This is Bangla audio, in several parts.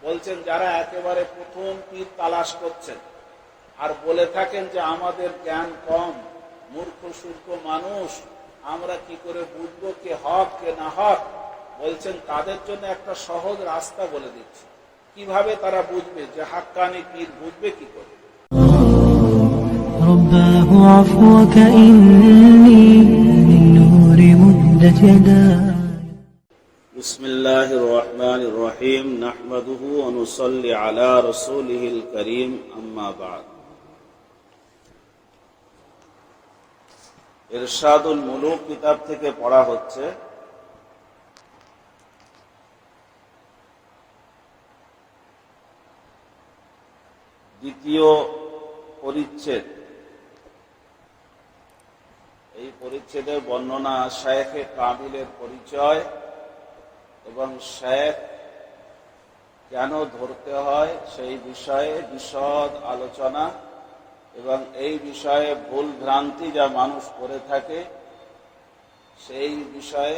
বলছেন যারা একেবারে প্রথম পীর তালাশ করছেন আর বলে থাকেন যে আমাদের জ্ঞান কম, মূর্খ সূর্খ মানুষ, আমরা কি করে বুঝবো কে হক কে না হক, বলছেন তাদের জন্য একটা সহজ রাস্তা বলে দিচ্ছি। কিভাবে তারা বুঝবে যে হাক্কানি পীর, বুঝবে কি করে? رباه عفوك إني للنور مدت يداي بسم الله الرحمن الرحيم نحمده ونصلي على رسوله الكريم أما بعد ইরশাদুল মুলুক কিতাব থেকে পড়া হচ্ছে। দ্বিতীয় পরিচ্ছেদ। এই পরিচ্ছেদের বর্ণনা শায়েখে কামিলের পরিচয় এবং শায়েখ কেন ধরতে হয় সেই বিষয়ে বিশদ আলোচনা এবং এই বিষয়ে ভুল ভ্রান্তি যা মানুষ করে থাকে সেই বিষয়ে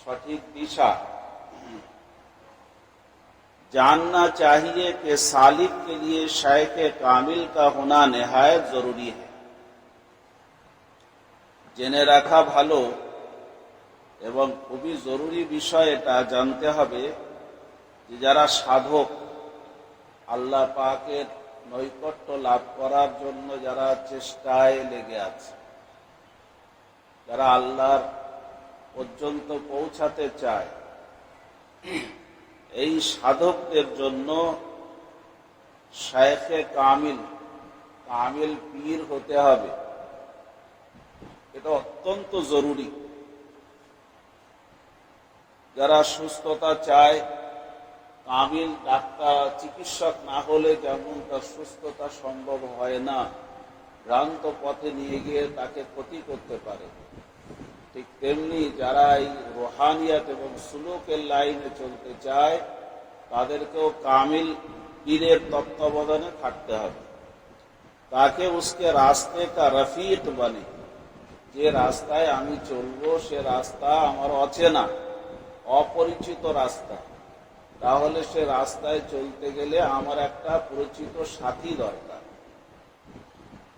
সঠিক দিশা। जानना चाहिए कि सालिक के लिए शायख कामिल का होना निहायत जरूरी है। জেনে রাখা ভালো এবং খুবই জরুরি বিষয় এটা জানতে হবে যে যারা সাধক, আল্লাহ পাকের নৈকট্য লাভ করার জন্য যারা চেষ্টায় লেগে আছে, যারা আল্লাহর পর্যন্ত পৌঁছাতে চায়, এই সাধকদের জন্য শায়েখে কামিল, কামিল পীর হতে হবে। এটা অত্যন্ত জরুরি। যারা সুস্থতা চায়, কামিল ডাক্তার চিকিৎসক না হলে যেমন তার সুস্থতা সম্ভব হয় না, ভ্রান্ত পথে নিয়ে গিয়ে তাকে ক্ষতি করতে পারে, ঠিক তেমনি যারা এই রুহানিয়াত এবং সুলুকের লাইনে চলতে চায় তাদেরকেও কামিল পীরের তত্ত্বাবধানে থাকতে হবে। তাকে উসকে রাস্তে কা রফিক বনে, যে রাস্তায় আমি চলবো সে রাস্তা আমার অচেনা, অপরিচিত রাস্তা, তাহলে সে রাস্তায় চলতে গেলে আমার একটা পরিচিত সাথী দরকার।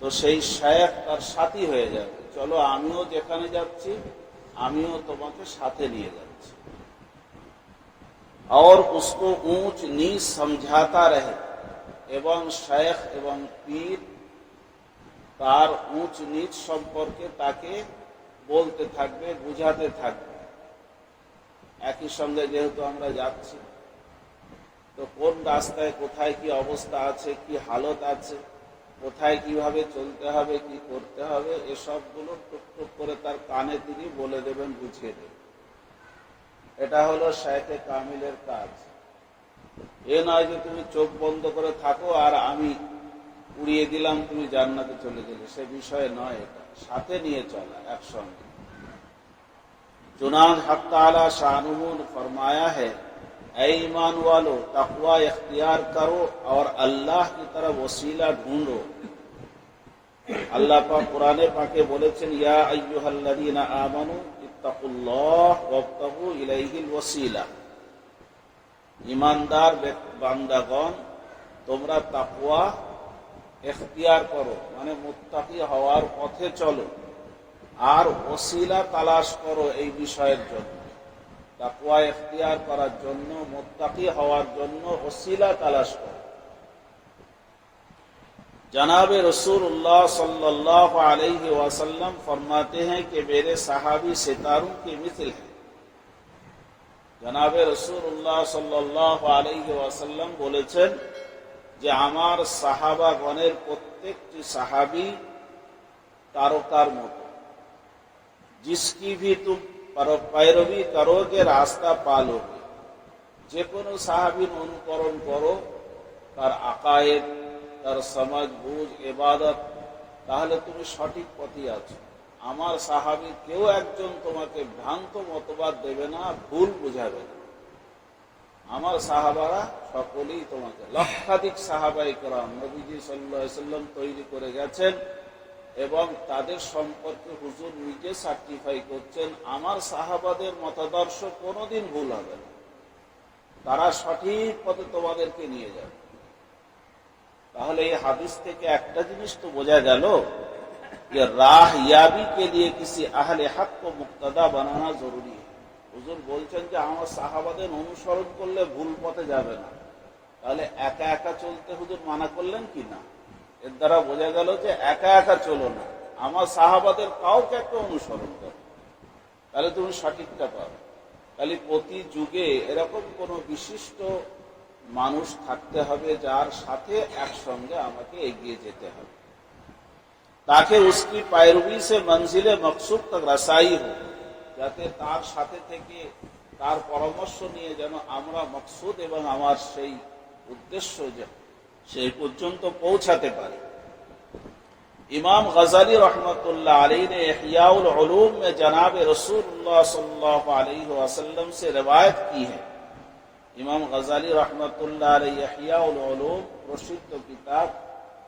তো সেই শায়েখ তার সাথী হয়ে যাবে, চলো আমিও যেখানে যাচ্ছি আমিও তোমাকে সাথে নিয়ে যাচ্ছি। और उसको ऊंच नीच समझाता रहे, এবং শায়েখ এবং পীর তার উঁচ নিচ সম্পর্কে তাকে বলতে থাকবে, বুঝাতে থাকবে। একই সঙ্গে যেহেতু আমরা যাচ্ছি, তো কোন রাস্তায় কোথায় কি অবস্থা আছে, কি হালত আছে, কোথায় কিভাবে চলতে হবে, কি করতে হবে, এসবগুলো টুকটুক করে তার কানে তিনি বলে দেবেন, বুঝিয়ে দেবেন। এটা হলো শায়েখে কামিলের কাজ। এ নয় যে তুমি চোখ বন্ধ করে থাকো আর আমি উড়িয়ে দিলাম, তুমি জান্নাতে চলে গেলে, সে বিষয়ে নয়। এটা সাথে নিয়ে চলা একসঙ্গে। चुनान हक ताला शानुहु ने फरमाया है, ऐ ईमान वालो तकवा इख्तियार करो और अल्लाह की तरफ वसीला ढूंढो। अल्लाह पाक कुराने पाके बोलेছেন, या अय्युहल्लज़ीना आमनू इत्तकुल्लाह वब्तगू इलैहिल वसीला। ईमानदार বান্দাগণ, তোমরা তাকওয়া ইখতিয়ার করো, মানে মুত্তাকি হওয়ার পথে চলো, আর ওসিলা তালাশ করো এই বিষয়ের জন্য। তাকওয়া ইখতিয়ার করার জন্য, মুত্তাকি হওয়ার জন্য ওসিলা তালাশ করো। जनाब रसूलुल्लाह सल्लल्लाहु अलैहि वसल्लम फरमाते हैं कि मेरे सहाबी सितारों के मिसल हैं। जनाब रसूलुल्लाह सल्लल्लाहु अलैहि वसल्लम বলেছেন যে আমার সাহাবাগণের প্রত্যেকটি সাহাবী তারকার মতো। जिसकी भी तुम पैरवी करोगे रास्ता पालोगे। যে কোনো সাহাবীর অনুকরণ করো, তার আকায়েদ, তার সমাজ বুঝ, ইবাদত, তাহলে তুমি সঠিক পথে আছো। আমার সাহাবী কেউ একজন তোমাকে ভ্রান্ত মতবাদ দেবে না, ভুল বুঝাবে না। আমার সাহাবারা সকলেই তোমাকে, লক্ষাধিক সাহাবায়ে কেরাম নবীজি সাল্লাল্লাহু আলাইহি ওয়াসাল্লাম তৈরি করে গেছেন এবং তাদের সম্পর্কে হুজুর নিজে সার্টিফাই করছেন, আমার সাহাবাদের মতাদর্শ কোনোদিন ভুল হবে না। তারা সঠিক পথে তোমাদেরকে নিয়ে যাবে। তাহলে এই হাদিস থেকে একটা জিনিস তো বোঝা গেল যে রাহ ইয়াবি কে লিয়ে কিসি আহলে হক কো মুক্তাদা বানানা জরুরি। হুজুর বলছেন যে আমার সাহাবাদের অনুসরণ করলে ভুল পথে যাবে না। তাহলে একা একা চলতে হুজুর মানা করলেন কি না? এর দ্বারা বোঝা গেল যে একা একা চলো না, আমার সাহাবাদের কাউকে একটা অনুসরণ করো, তাহলে তুমি সঠিকটা পাবে। তাহলে প্রতি যুগে এরকম কোন বিশিষ্ট মানুষ থাকতে হবে যার সাথে একসঙ্গে আমাকে এগিয়ে যেতে হবে, তাকে উসকি পায়রবি সে মঞ্জিলে মকসুদ তক রসাই হোক, যাতে তার সাথে থেকে তার পরামর্শ নিয়ে যেন আমরা মকসুদ এবং আমার সেই উদ্দেশ্য সেই পর্যন্ত পৌঁছাতে পারি। इमाम गजाली रहमतुल्लाह अलैह ने इहयाउल उलूम में जनाब रसूलुल्लाह सल्लल्लाहु अलैहि वसल्लम से रिवायत की है। इमाम गजाली रहमतुल्लाह अलैह इहयाउल उलूम प्रसिद्ध किताब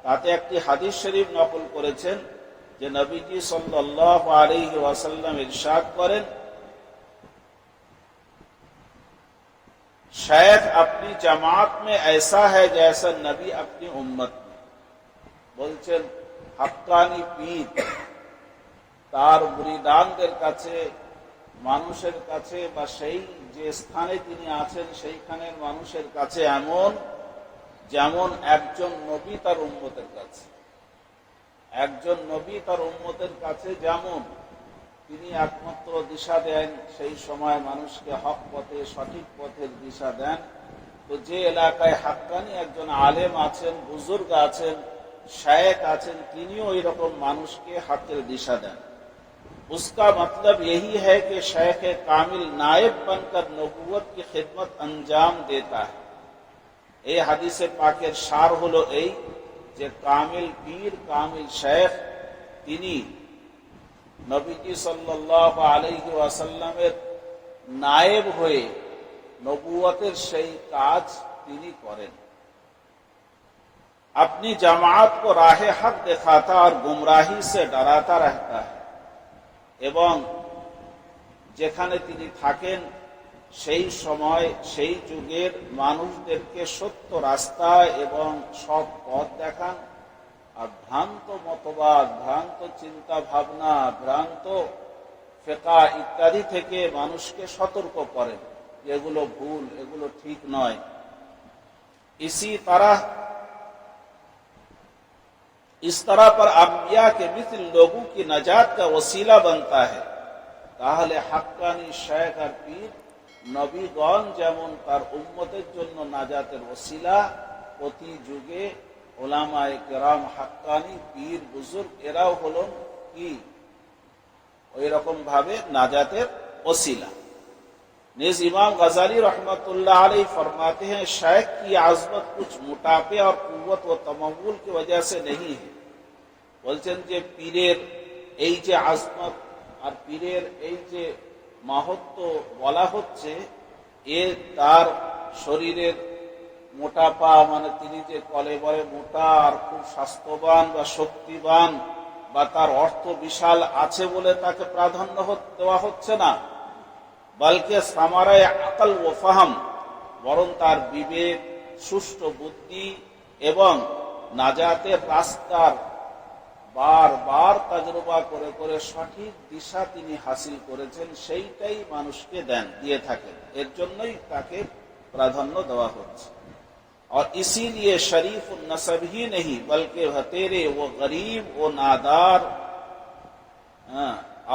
তাতে একটি হাদিস শরীফ নকল করেছেন যে নবীজি সাল্লাল্লাহু আলাইহি ওয়াসাল্লাম ইরশাদ করেন, शेख अपनी जमात में ऐसा है जैसा नबी अपनी उम्मत में। বলছেন হাক্কানি পীর তার মুরিদানদের কাছে, মানুষের কাছে বা সেই যে স্থানে তিনি আছেন সেইখানের মানুষের কাছে এমন যেমন একজন নবী তার উম্মতের কাছে। একজন নবী তার উম্মতের কাছে যেমন তিনি একমাত্র দিশা দেন, সেই সময় মানুষকে হক পথে সঠিক পথের দিশা দেন। তো যে এলাকায় হাক্কানি একজন আলেম আছেন, বুজুর্গ আছেন, শায়েখ আছেন, তিনিও এরকম মানুষকে হকের দিশা দেন। उसका मतलब यही है कि शेख कामिल नायब बनकर नबुवत की खिदमत अंजाम देता है। এই হাদিসে পাকের সার হলো এই যে কামিল পীর, কামিল শেখ তিনি নবীজি সাল্লাল্লাহু আলাইহি ওয়াসাল্লামের নায়েব হয়ে নবুয়তের সেই কাজ তিনি করেন। अपनी जमात को राह हक दिखाता और गुमराही से डराता रहता है। এবং যেখানে তিনি থাকেন সেই সময় সেই যুগের মানুষদেরকে সত্য রাস্তা এবং সৎ পথ দেখান, আর ভ্রান্ত মতবাদ, ভ্রান্ত চিন্তা ভাবনা, ভ্রান্ত ফিকহ ইত্যাদি থেকে মানুষকে সতর্ক করেন, এগুলো ভুল, এগুলো ঠিক নয়। इस तरह पर अंबिया के मिसल लोगों की नजात का वसीला बनता है। তাহলে হাক্কানি শেখ আর পীর নবীগণ যেমন তার উম্মতের জন্য নাজাতের ওসিলা, প্রতি যুগে উলামায়ে কেরাম হাক্কানি পীর বুজুর্গ এরাও হলেন কি ওই রকম ভাবে নাজাতের ওসিলা। निज इमाम गजाली रहमतुल्लाह अलैह फरमाते हैं, शेख की आजमत कुछ मोटापे और कुव्वत व तमव्वुल की वजह से नहीं है। বলছেন যে পীরের এই যে আজমত আর পীরের এই যে মাহাত্ম্য বলা হচ্ছে, এ তার শরীরের মোটাপা, মানে তিনি যে কলেবরে মোটা আর খুব স্বাস্থ্যবান বা শক্তিবান বা তার অর্থ বিশাল আছে বলে তাকে প্রাধান্য দেওয়া হচ্ছে না, বলকে সামারায় আকল ও ফাহম, বরং তার বিবেক, সুষ্ঠু বুদ্ধি এবং নাজাতের রাস্তার বারবার তাজরবা করে করে সঠিক দিশা তিনি হাসিল করেছেন, সেইটাই মানুষকে দিয়ে থাকেন। এর জন্যই তাকে প্রাধান্য দেওয়া হচ্ছে। और इसीलिए शरीफ नसब ही नहीं बल्कि भतेरे वो गरीब वो नादार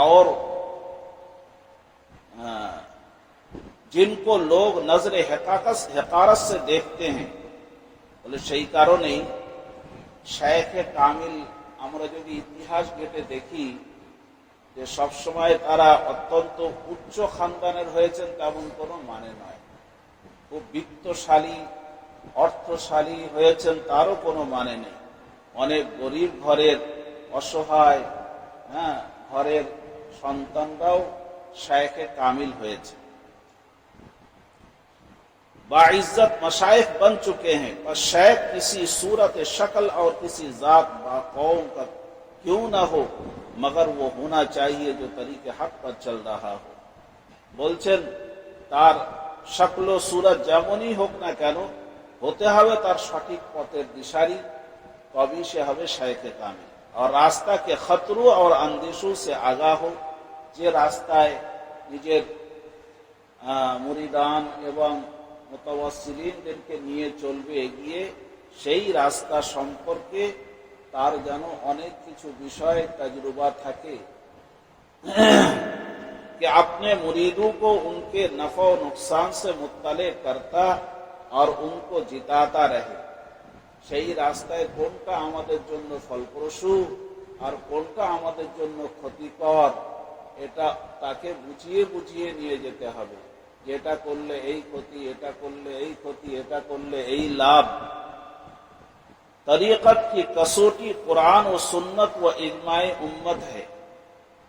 और जिनको लोग नजरे हकारत से देखते हैं, बोले সেই কারণেই শেখে কামিল আমরা যদি ইতিহাস ঘেটে দেখি যে সবসময় তারা অত্যন্ত উচ্চ খানদানের হয়েছেন তেমন কোনো মানে নয়। খুব বিত্তশালী অর্থশালী হয়েছেন তারও কোনো মানে নেই। অনেক গরিব ঘরের অসহায় ঘরের সন্তানরাও শেখে কামিল হয়েছে, बाइज्जत मशाइख बन चुके हैं। पर शेख किसी सूरत शक्ल और किसी जात बा कौम का क्यों ना हो, मगर वो होना चाहिए जो तरीके हक पर चल रहा हो। বলছেন তার শক্ল ও সুরত যেমনই হোক না কেন, হতে হবে তার সঠিক পথের দিশারি, তবেই সে হবে শায়েখে কামিল। আর রাস্তাকে খতরু আর আন্দিশু সে আগা হোক, যে রাস্তায় নিজের মুরিদান এবং মুতাওয়াসসিলিনদেরকে নিয়ে চলবে এগিয়ে, সেই রাস্তা সম্পর্কে তার যেন অনেক কিছু বিষয় तजुर्बा থাকে, कि अपने मुरीदों को उनके नफा और नुकसान से मुत्तले करता और उनको जिताता रहे। সেই রাস্তায় কোনটা আমাদের জন্য ফলপ্রসূ আর কোনটা আমাদের জন্য ক্ষতিকর, এটা তাকে বুঝিয়ে বুঝিয়ে নিয়ে যেতে হবে। যেটা করলে এই ক্ষতি, এটা করলে এই ক্ষতি, এটা করলে এই লাভ। তরিকত কি कसौटी कुरान ও সুন্নত ও ইজমায়ে উম্মত है।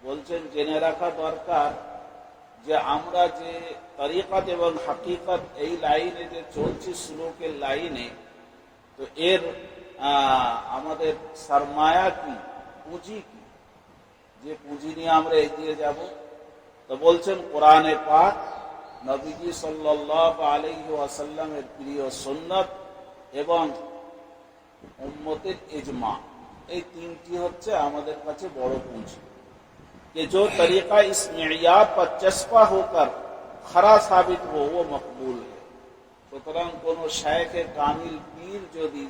বলছেন জেনে রাখা দরকার যে আমরা যে তরিকত এবং হাকিকত এই লাইনে যে চলছি, সুলুকের লাইনে, তো এর আমাদের সরমায়া কি, পুঁজি কি, যে পুঁজি নিয়ে আমরা এগিয়ে যাব। তো বলছেন কোরআনে পাক, নবীজি সাল্লাল্লাহু আলাইহি ওয়াসাল্লামের প্রিয় সুন্নাত এবং উম্মতের ইজমা, এই তিনটি হচ্ছে আমাদের কাছে বড় পুঁজি। कि जो तरीका इस मेयार पर चस्पा होकर खरा साबित हो वो मकबूल है। সুতরাং কোন শায়েখে কামিল পীর যদি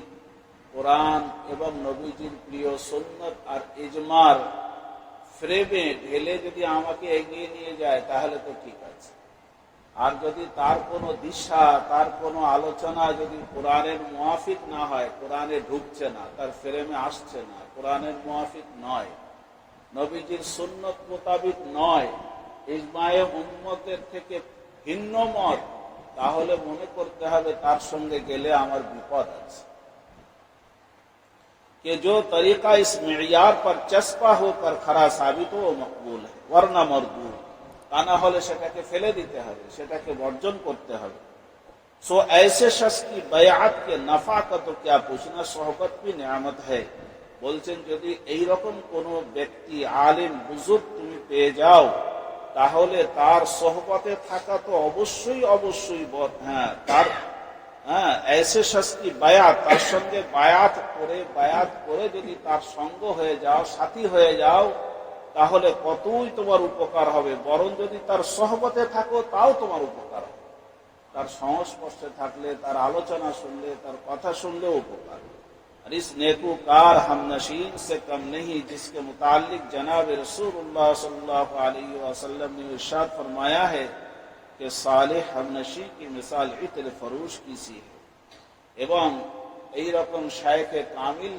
কোরআন এবং নবীজির প্রিয় সুন্নাত আর ইজমার ফ্রেমে ঢেলে যদি আমাকে এগিয়ে নিয়ে যায় তাহলে তো ঠিক আছে। আর যদি তার কোনো দিশা, তার কোনো আলোচনা যদি কোরআনের মুয়াফিক না হয়, কোরআনে ঢুকছে না, তার ফ্রেমে আসছে না, কোরআনের মুয়াফিক নয়, নবীজির সুন্নত মোতাবিক নয়, ইজমায়ে উম্মতের থেকে ভিন্ন মত, তাহলে মনে করতে হবে তার সঙ্গে গেলে আমার বিপদ আছে। कि जो तरीका इस मेयार पर चस्पा होकर खरा साबित हो मकबूल है, वरना मरदूद, তা না হলে সেটাকে ফেলে দিতে হবে, সেটাকে বর্জন করতে হবে। सो ऐसे शख्स की बयात के नफा का तो क्या पूछना, सोहबत भी नेमत है। বলছেন যদি এই রকম কোন ব্যক্তি আলেম বুজুর্গ তুমি পেয়ে যাও, তাহলে তার সোহবতে থাকা তো অবশ্যই অবশ্যই তার ऐसे शख्स की বায়াত, তার সঙ্গে বায়াত করে যদি তার সঙ্গ হয়ে যাও, সাথী হয়ে যাও, তাহলে কতই তোমার উপকার হবে। বরং যদি তার সোহবতে থাকো তাও তোমার উপকার হবে। তার সংস্পর্শে থাকলে, তার আলোচনা শুনলে, তার কথা শুনলেও উপকার। और इस नेकूकार हमनशीन से कम नहीं जिसके मुतालिक जनाब रसूलुल्लाह सल्लल्लाहु अलैहि वसल्लम ने इरशाद फरमाया है कि सालेह हमनशी की मिसाल इत्र फरूश की सी है। এবং এই রকম শায়েখে কামিল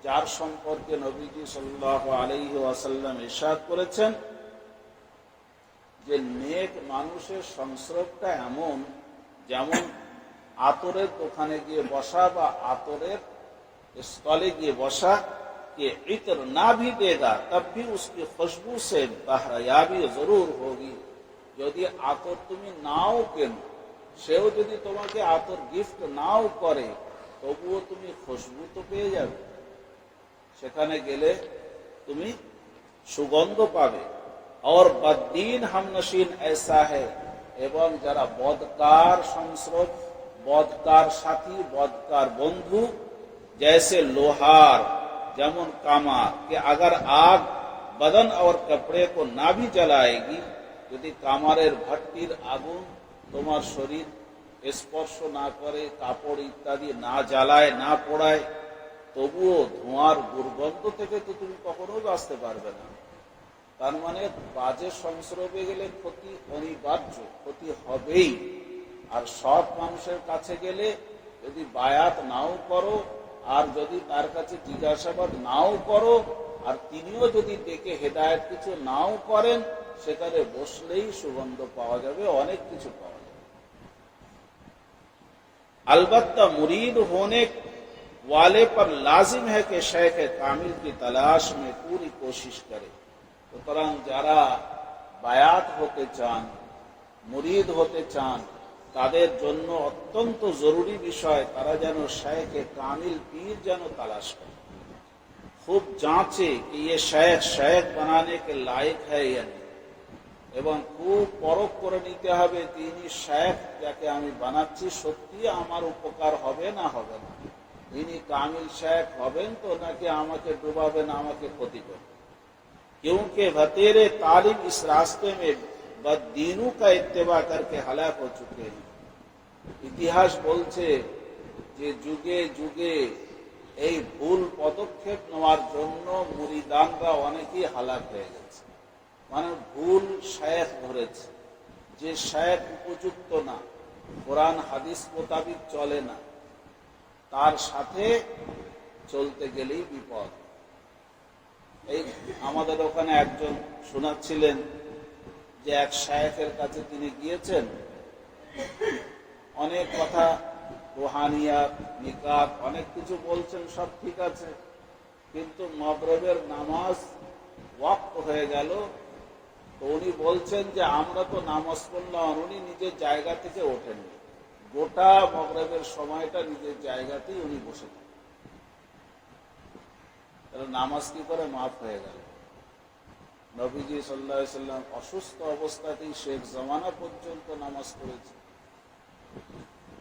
যার সম্পর্কে নবীজি সাল্লাল্লাহু আলাইহি ওয়াসাল্লাম ইরশাদ করেছেন যে নেক মানুষের সংস্রবটা এমন, যেমন আতরের দোকানে গিয়ে বসা বা আতরের स्टॉले की बसा कि इत्र ना भी देगा तब भी उसकी खुशबू से बहरयाबी जरूर होगी। यदि आतर তুমি নাও কেন, সেও যদি তোমাকে আতর গিফট নাও করে, তবুও তুমি খুশবু তো পেয়ে যাবে, সেখানে গেলে তুমি সুগন্ধ পাবে। और बददीन हमनशीन ऐसा है, এবং যারা বদকার সংস্রব, বদকার সাথী, বদকার বন্ধু, जैसे लोहार, जमन कामार कि अगर आग बदन और कपड़े को ना भी जलाएगी, यदि कामारेर भट्टिर आगुन तुम्हार शरीर स्पर्श ना करे, कापड़ इत्यादि ना জ্বালায়, ना পোড়ায়, তবুও ধোঁয়ার দুর্গন্ধ থেকে তো তুমি কখনো বাঁচতে পারবে না। তার মানে বাজে সংস্রবে গেলে ক্ষতি অনিবার্য, ক্ষতি হবেই। আর সৎ মানুষের কাছে গেলে যদি বায়াত নাও করো, আর যদি তার কাছে জিজ্ঞাসাবাদ নাও করো, আর তিনিও যদি ডেকে হেদায়েত কিছু নাও করেন, সেখানে বসলেই সুগন্ধ পাওয়া যাবে, অনেক কিছু পাওয়া যাবে। अलबत्ता मुरीद होने वाले पर लाजिम है कि शेख कामिल की तलाश में पूरी कोशिश करे। সুতরাং যারা বায়াত হতে চান, মুরিদ হতে চান, তাদের জন্য অত্যন্ত জরুরি বিষয় তারা যেন शेख कामिल पीर যেন तलाश করে, खूब जांचे कि ये शेख बनाने के लायक है या नहीं। এবং খুব পরখ করে নিতে হবে তিনি শেখ যাকে আমি বানাচ্ছি সত্যি আমার উপকার হবে না হবে না, তিনি কামিল শেখ হবেন তো নাকি আমাকে ডুবাবেন, আমাকে ক্ষতি করবেন। क्योंकि बतेरे तालिब इस रास्ते में बददीनों का इत्तेबा करके हलाक हो चुके हैं। ইতিহাস বলছে যে যুগে যুগে এই ভুল পদক্ষেপ নেওয়ার জন্য মুরিদানরা অনেকেই হালাক হয়ে গেছে। মানে ভুল শেখ ধরেছে, যে শেখ উপযুক্ত না, কোরআন হাদিস মোতাবিক চলে না, তার সাথে চলতে গেলেই বিপদ। এই আমাদের ওখানে একজন শোনাচ্ছিলেন যে এক শায়েখের কাছে তিনি গিয়েছেন, অনেক কথা রুহানিয়াত নিকাত অনেক কিছু বলছেন, সব ঠিক আছে, কিন্তু মাগরিবের নামাজ ওয়াক্ত হয়ে গেল, তো উনি বলছেন যে আমরা তো নামাজ পড়লাম, উনি নিজের জায়গা থেকে ওঠেননি, গোটা মাগরিবের সময়টা নিজের জায়গাতেই উনি বসে থাকেন। নামাজ কি করে মাফ হয়ে গেল? নবীজি সাল্লাল্লাহু আলাইহি সাল্লাম অসুস্থ অবস্থাতেই শেখ জামানা পর্যন্ত নামাজ পড়েছে।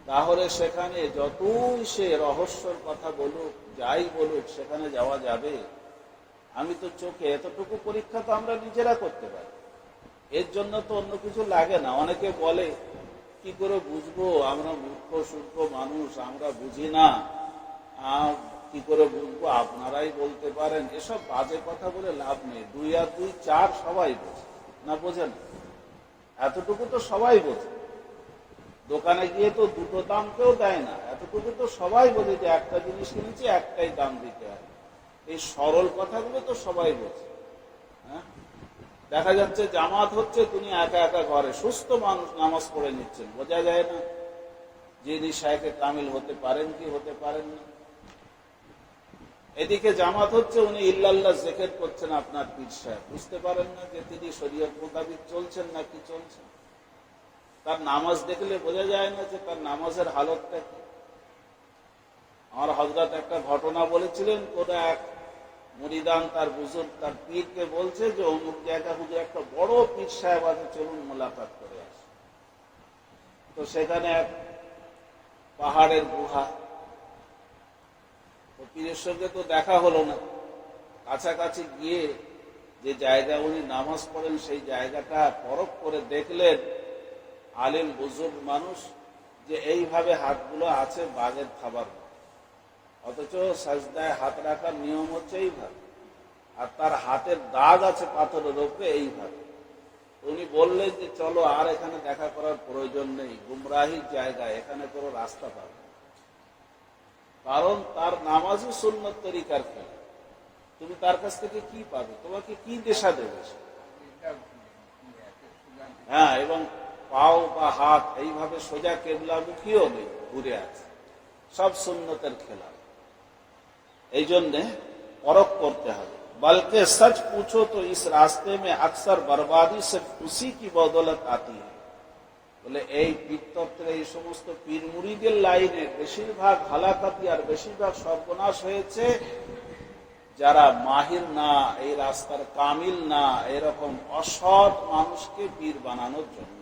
তাহলে সেখানে যতই সে রহস্যের কথা বলুক, যাই বলুক, সেখানে যাওয়া যাবে? আমি তো চোখে এতটুকু পরীক্ষা তো আমরা নিজেরা করতে পারি, এর জন্য তো অন্য কিছু লাগে না। অনেকে বলে কি করে বুঝবো, আমরা মূর্খ সূর্খ মানুষ, আমরা বুঝি না, কি করে বুঝবো, আপনারাই বলতে পারেন। এসব বাজে কথা বলে লাভ নেই। 2 আর 2 4 সবাই বোঝে, না বোঝেন? এতটুকু তো সবাই বোঝে। দোকানে গিয়ে তো দুটো দাম কেউ দেয় না, এতটুকু তো সবাই বোঝে যে একটা জিনিস কিনেছি একটাই দাম দিতে হয়। এই সরল কথাগুলো তো সবাই বোঝে। হ্যাঁ, দেখা যাচ্ছে জামাত হচ্ছে, তিনি একা একা ঘরে সুস্থ মানুষ নামাজ পড়ে নিচ্ছেন, বোঝা যায় না যিনি শায়েখে কামিল হতে পারেন কি হতে পারেন না। এদিকে জামাত হচ্ছে, উনি ইল্লাল্লাহ জিকির করছেন আপনার পীর সাহেব, বুঝতে পারেন না যে তিনি শরীয়ত মোতাবিক চলছেন না কি চলছেন। তার নামাজ দেখলে বোঝা যায় না যে তার নামাজের হালতটা কি। আমার হযরত একটা ঘটনা বলেছিলেন, কোন এক মুরিদান তার বুজুর্গ তার পীরকে বলছে যে অমুক জায়গা হুজুর একটা বড় পীর সাহেব আছে, চলুন মোলাকাত করে আসি। তো সেখানে এক পাহাড়ের গুহা, পীরের সঙ্গে তো দেখা হলো না। কাছাকাছি গিয়ে যে জায়গা উনি নামাজ পড়েন সেই জায়গাটা পরখ করে দেখলেন, আলেম বুজুর্গ মানুষ, যে এইভাবে হাতগুলো আছে বাঘের খাবার, অথচ সাজদায় হাত রাখার নিয়ম হচ্ছে এইভাবে, আর তার হাতের দাগ আছে পাথরের উপরে এইভাবে। উনি বললেন যে চলো, আর এখানে দেখা করার প্রয়োজন নেই, গুমরাহির জায়গায়, এখানে কোনো রাস্তা পাবে, কারণ তার নামাজই সুন্নত তরিকার খেলা। তুমি তার কাছ থেকে কি পাবে, তোমাকে কি দিশা দেবে? হ্যাঁ, এবং পাও বা হাত এইভাবে সোজা কেবলামুখীও নেই, ঘুরে আছে, সব সুন্নতের খেলা। এই জন্যে পরখ করতে হবে। বলকে সচ পুছো তো ইস রাস্তে মে আকসর বরবাদি সির্ফ উসি কি বদৌলত আতি হ্যায়। বলে এই পীরতত্ত্বের এই সমস্ত পীর মুরিদের লাইনে বেশিরভাগ হালাকাতি আর বেশিরভাগ সর্বনাশ হয়েছে যারা মাহির না, এই রাস্তার কামিল না, এরকম অসৎ মানুষকে পীর বানানোর জন্য।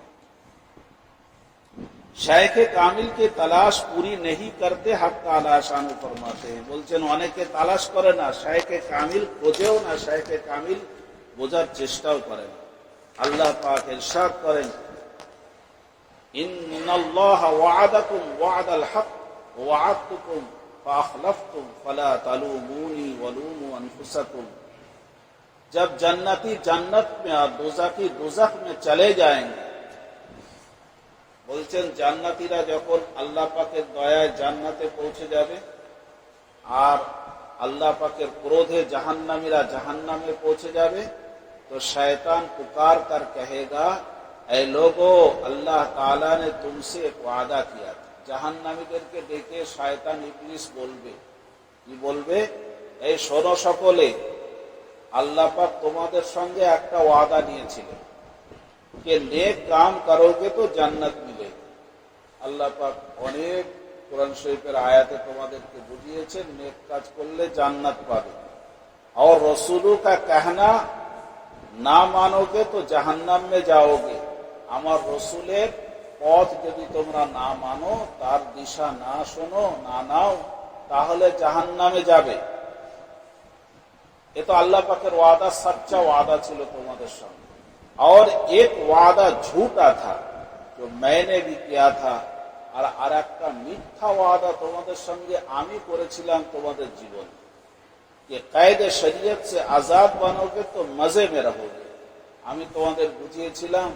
শায়েখে কামিল কে তালাশ পুরি নেহি করতে হক তাআলা শানু ফরমাতে हैं। বলছেন অনেকে তালাশ করে না, শায়েখে কামিল খোঁজেও না, শায়েখে কামিল বোঝার চেষ্টাও করে না। আল্লাহ পাক ইরশাদ করেন, ইন্নাল্লাহা ওয়া'আদাকুম ওয়া'দাল হক ওয়া ওয়া'আদতুকুম ফাখলাফতুম ফালা তালুমুনি ওয়ালুমু আনফুসাকুম। जब जन्नती जन्नत में और दोज़खी दोज़ख में चले जाएंगे, বলছেন জান্নাতীরা যখন আল্লাহ পাকের দয়ায় জান্নাতে পৌঁছে যাবে, আর আল্লাহ পাকের ক্রোধে জাহান্নামীরা জাহান্নামে পৌঁছে যাবে, तो शैतान पुकार कर कहेगा, ऐ लोगो, अल्लाह ताला ने तुमसे एक वादा किया था। জাহান্নামীদেরকে ডেকে শয়তান ইবলিস বলবে, কি বলবে? এই শোনো সকলে, আল্লাহ পাক তোমাদের সঙ্গে একটা ওয়াদা নিয়েছিলেন कि नेक काम करोगे तो जन्नत मिलेगी। আল্লাহ পাক অনেক কোরআন শরীফের আয়াতে তোমাদেরকে বুঝিয়েছেন নেক কাজ করলে জান্নাত পাবে। और रसूलों का कहना না মানোগে তো জাহান্নাম মে যাওগে। আমার রসুলের পথ যদি তোমরা না মানো, তার দিশা না শোনো, না নাও, তাহলে জাহান্নামে যাবে। ये तो अल्लाह पाकेर वादा सच्चा वादा ছিল তোমাদের সঙ্গে। और एक वादा झूठा था जो मैंने भी किया था, আর একটা মিথ্যা ওয়াদা তোমাদের সঙ্গে আমি করেছিলাম তোমাদের জীবনে, कि कैद शरीयत से आजाद बनोगे तो मजे में रहोगे। আমি তোমাদের বুঝিয়েছিলাম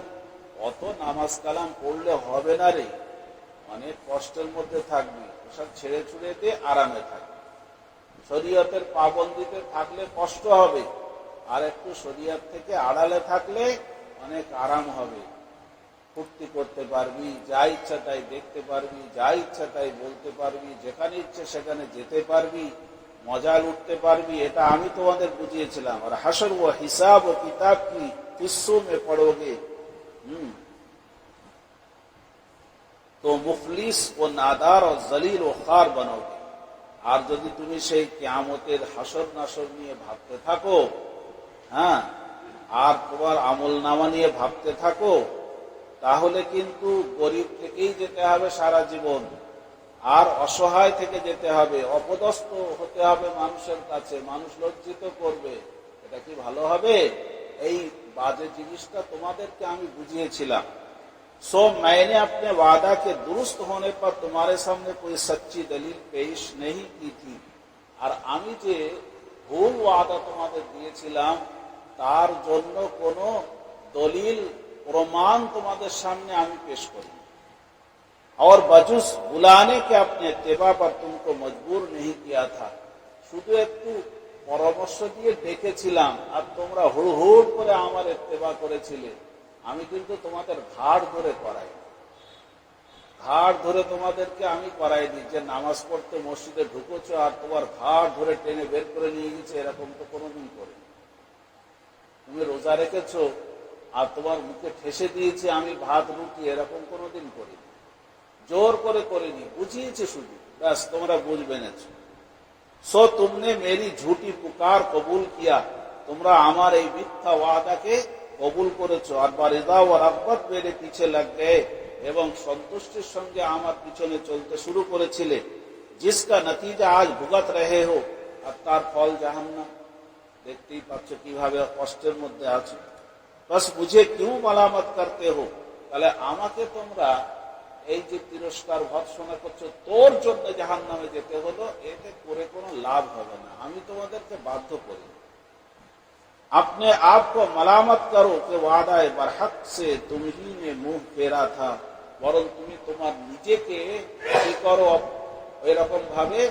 অত নামাজ কালাম পড়লে হবে না রে, অনেক কষ্টের মধ্যে থাকবি, ওসব ছেড়ে ছুড়ে দিয়ে আরামে থাকবি। শরীয়তের পাবন্দিতে থাকলে কষ্ট হবে, আর একটু শরীয়ত থেকে আড়ালে থাকলে অনেক আরাম হবে। ফুর্তি করতে পারবি, যা ইচ্ছা তাই দেখতে পারবি, যা ইচ্ছা তাই বলতে পারবি, যেখানে ইচ্ছে সেখানে যেতে পারবি, মজা লুটতে পারবি। এটা আমি তোমাদের বুঝিয়েছিলাম। আর হাসর ও হিসাব ও কিতাব কি কিস্সোं में पढ़ोगे तो मुफलिस ও নাদার ও জলিল ও খার बनोगे। আর যদি তুমি সেই কিয়ামতের হাসর নাসর নিয়ে ভাবতে থাকো, হ্যাঁ, আর তোমার আমল নামা নিয়ে ভাবতে থাকো, তাহলে কিন্তু গরিব থেকেই যেতে হবে সারা জীবন, আর অসহায় থেকে যেতে হবে, অপদস্থ হতে হবে মানুষের কাছে, মানুষ লজ্জিত করবে। এটা কি ভালো হবে? এই বাজে জিনিসটা তোমাদেরকে আমি বুঝিয়েছিলাম। सो मैंने अपने वादा के दुरुस्त होने पर तुम्हारे सामने कोई सच्ची दलील पेश नहीं की थी। আর আমি যে ভুল ওয়াদা তোমাদের দিয়েছিলাম তার জন্য কোনো দলিল প্রমাণ তোমাদের সামনে আমি পেশ করি। और बजुस बुलाने के अपने इत्तिबा पर तुमको मजबूर नहीं किया था। শুধু একটু পরামর্শ দিয়ে ডেকেছিলাম আর তোমরা হুড় করে আমার ইত্তিবা করেছিলে। আমি কিন্তু তোমাদের ঘাড় ধরে করাই, ঘাড় ধরে তোমাদেরকে আমি করাইনি যে নামাজ পড়তে মসজিদে ঢুকেছো আর তোমার ঘাড় ধরে টেনে বের করে নিয়ে গেছে, এরকম তো কোনোদিন করি। তুমি রোজা রেখেছো আর তোমার মুখে ঠেসে দিয়েছি আমি ভাত রুটি, এরকম কোনোদিন করি, জোর করে করিনি, বুঝিয়েছি শুধু, ব্যাস তোমরা বুঝবে নেছো। সো তুমনে মেরি ঝুটি পুকার কবুল কিয়া, তোমরা আমার এই মিথ্যা ওয়াদাকে কবুল করেছো। আর বারিদা ও রাগবত মেরে পিছে লাগ গয়ে, এবং সন্তুষ্টির সঙ্গে আমার পিছনে চলতে শুরু করেছিলে। জিসকা নতিজা আজ ভুগত রহে হো, আর তার ফল জাহান্নাম। দেখতেই পাচ্ছ কিভাবে কষ্টের মধ্যে আছো। বাস বুঝে কিউ মালামত করতে হো, তাহলে আমাকে তোমরা এই যে তিরস্কার ভৎসনা করছো, তোর জন্য জাহান্নামে যেতে হলো, এতে করে কোনো লাভ হবে না, আমি তোমাদেরকে বাধ্য করি। अपने आप को मलामत करो कि वादा बरहक से तुम ही ने मुंह फेरा था। বরং তুমি তোমার নিজেকে কি করো, এরকম ভাবে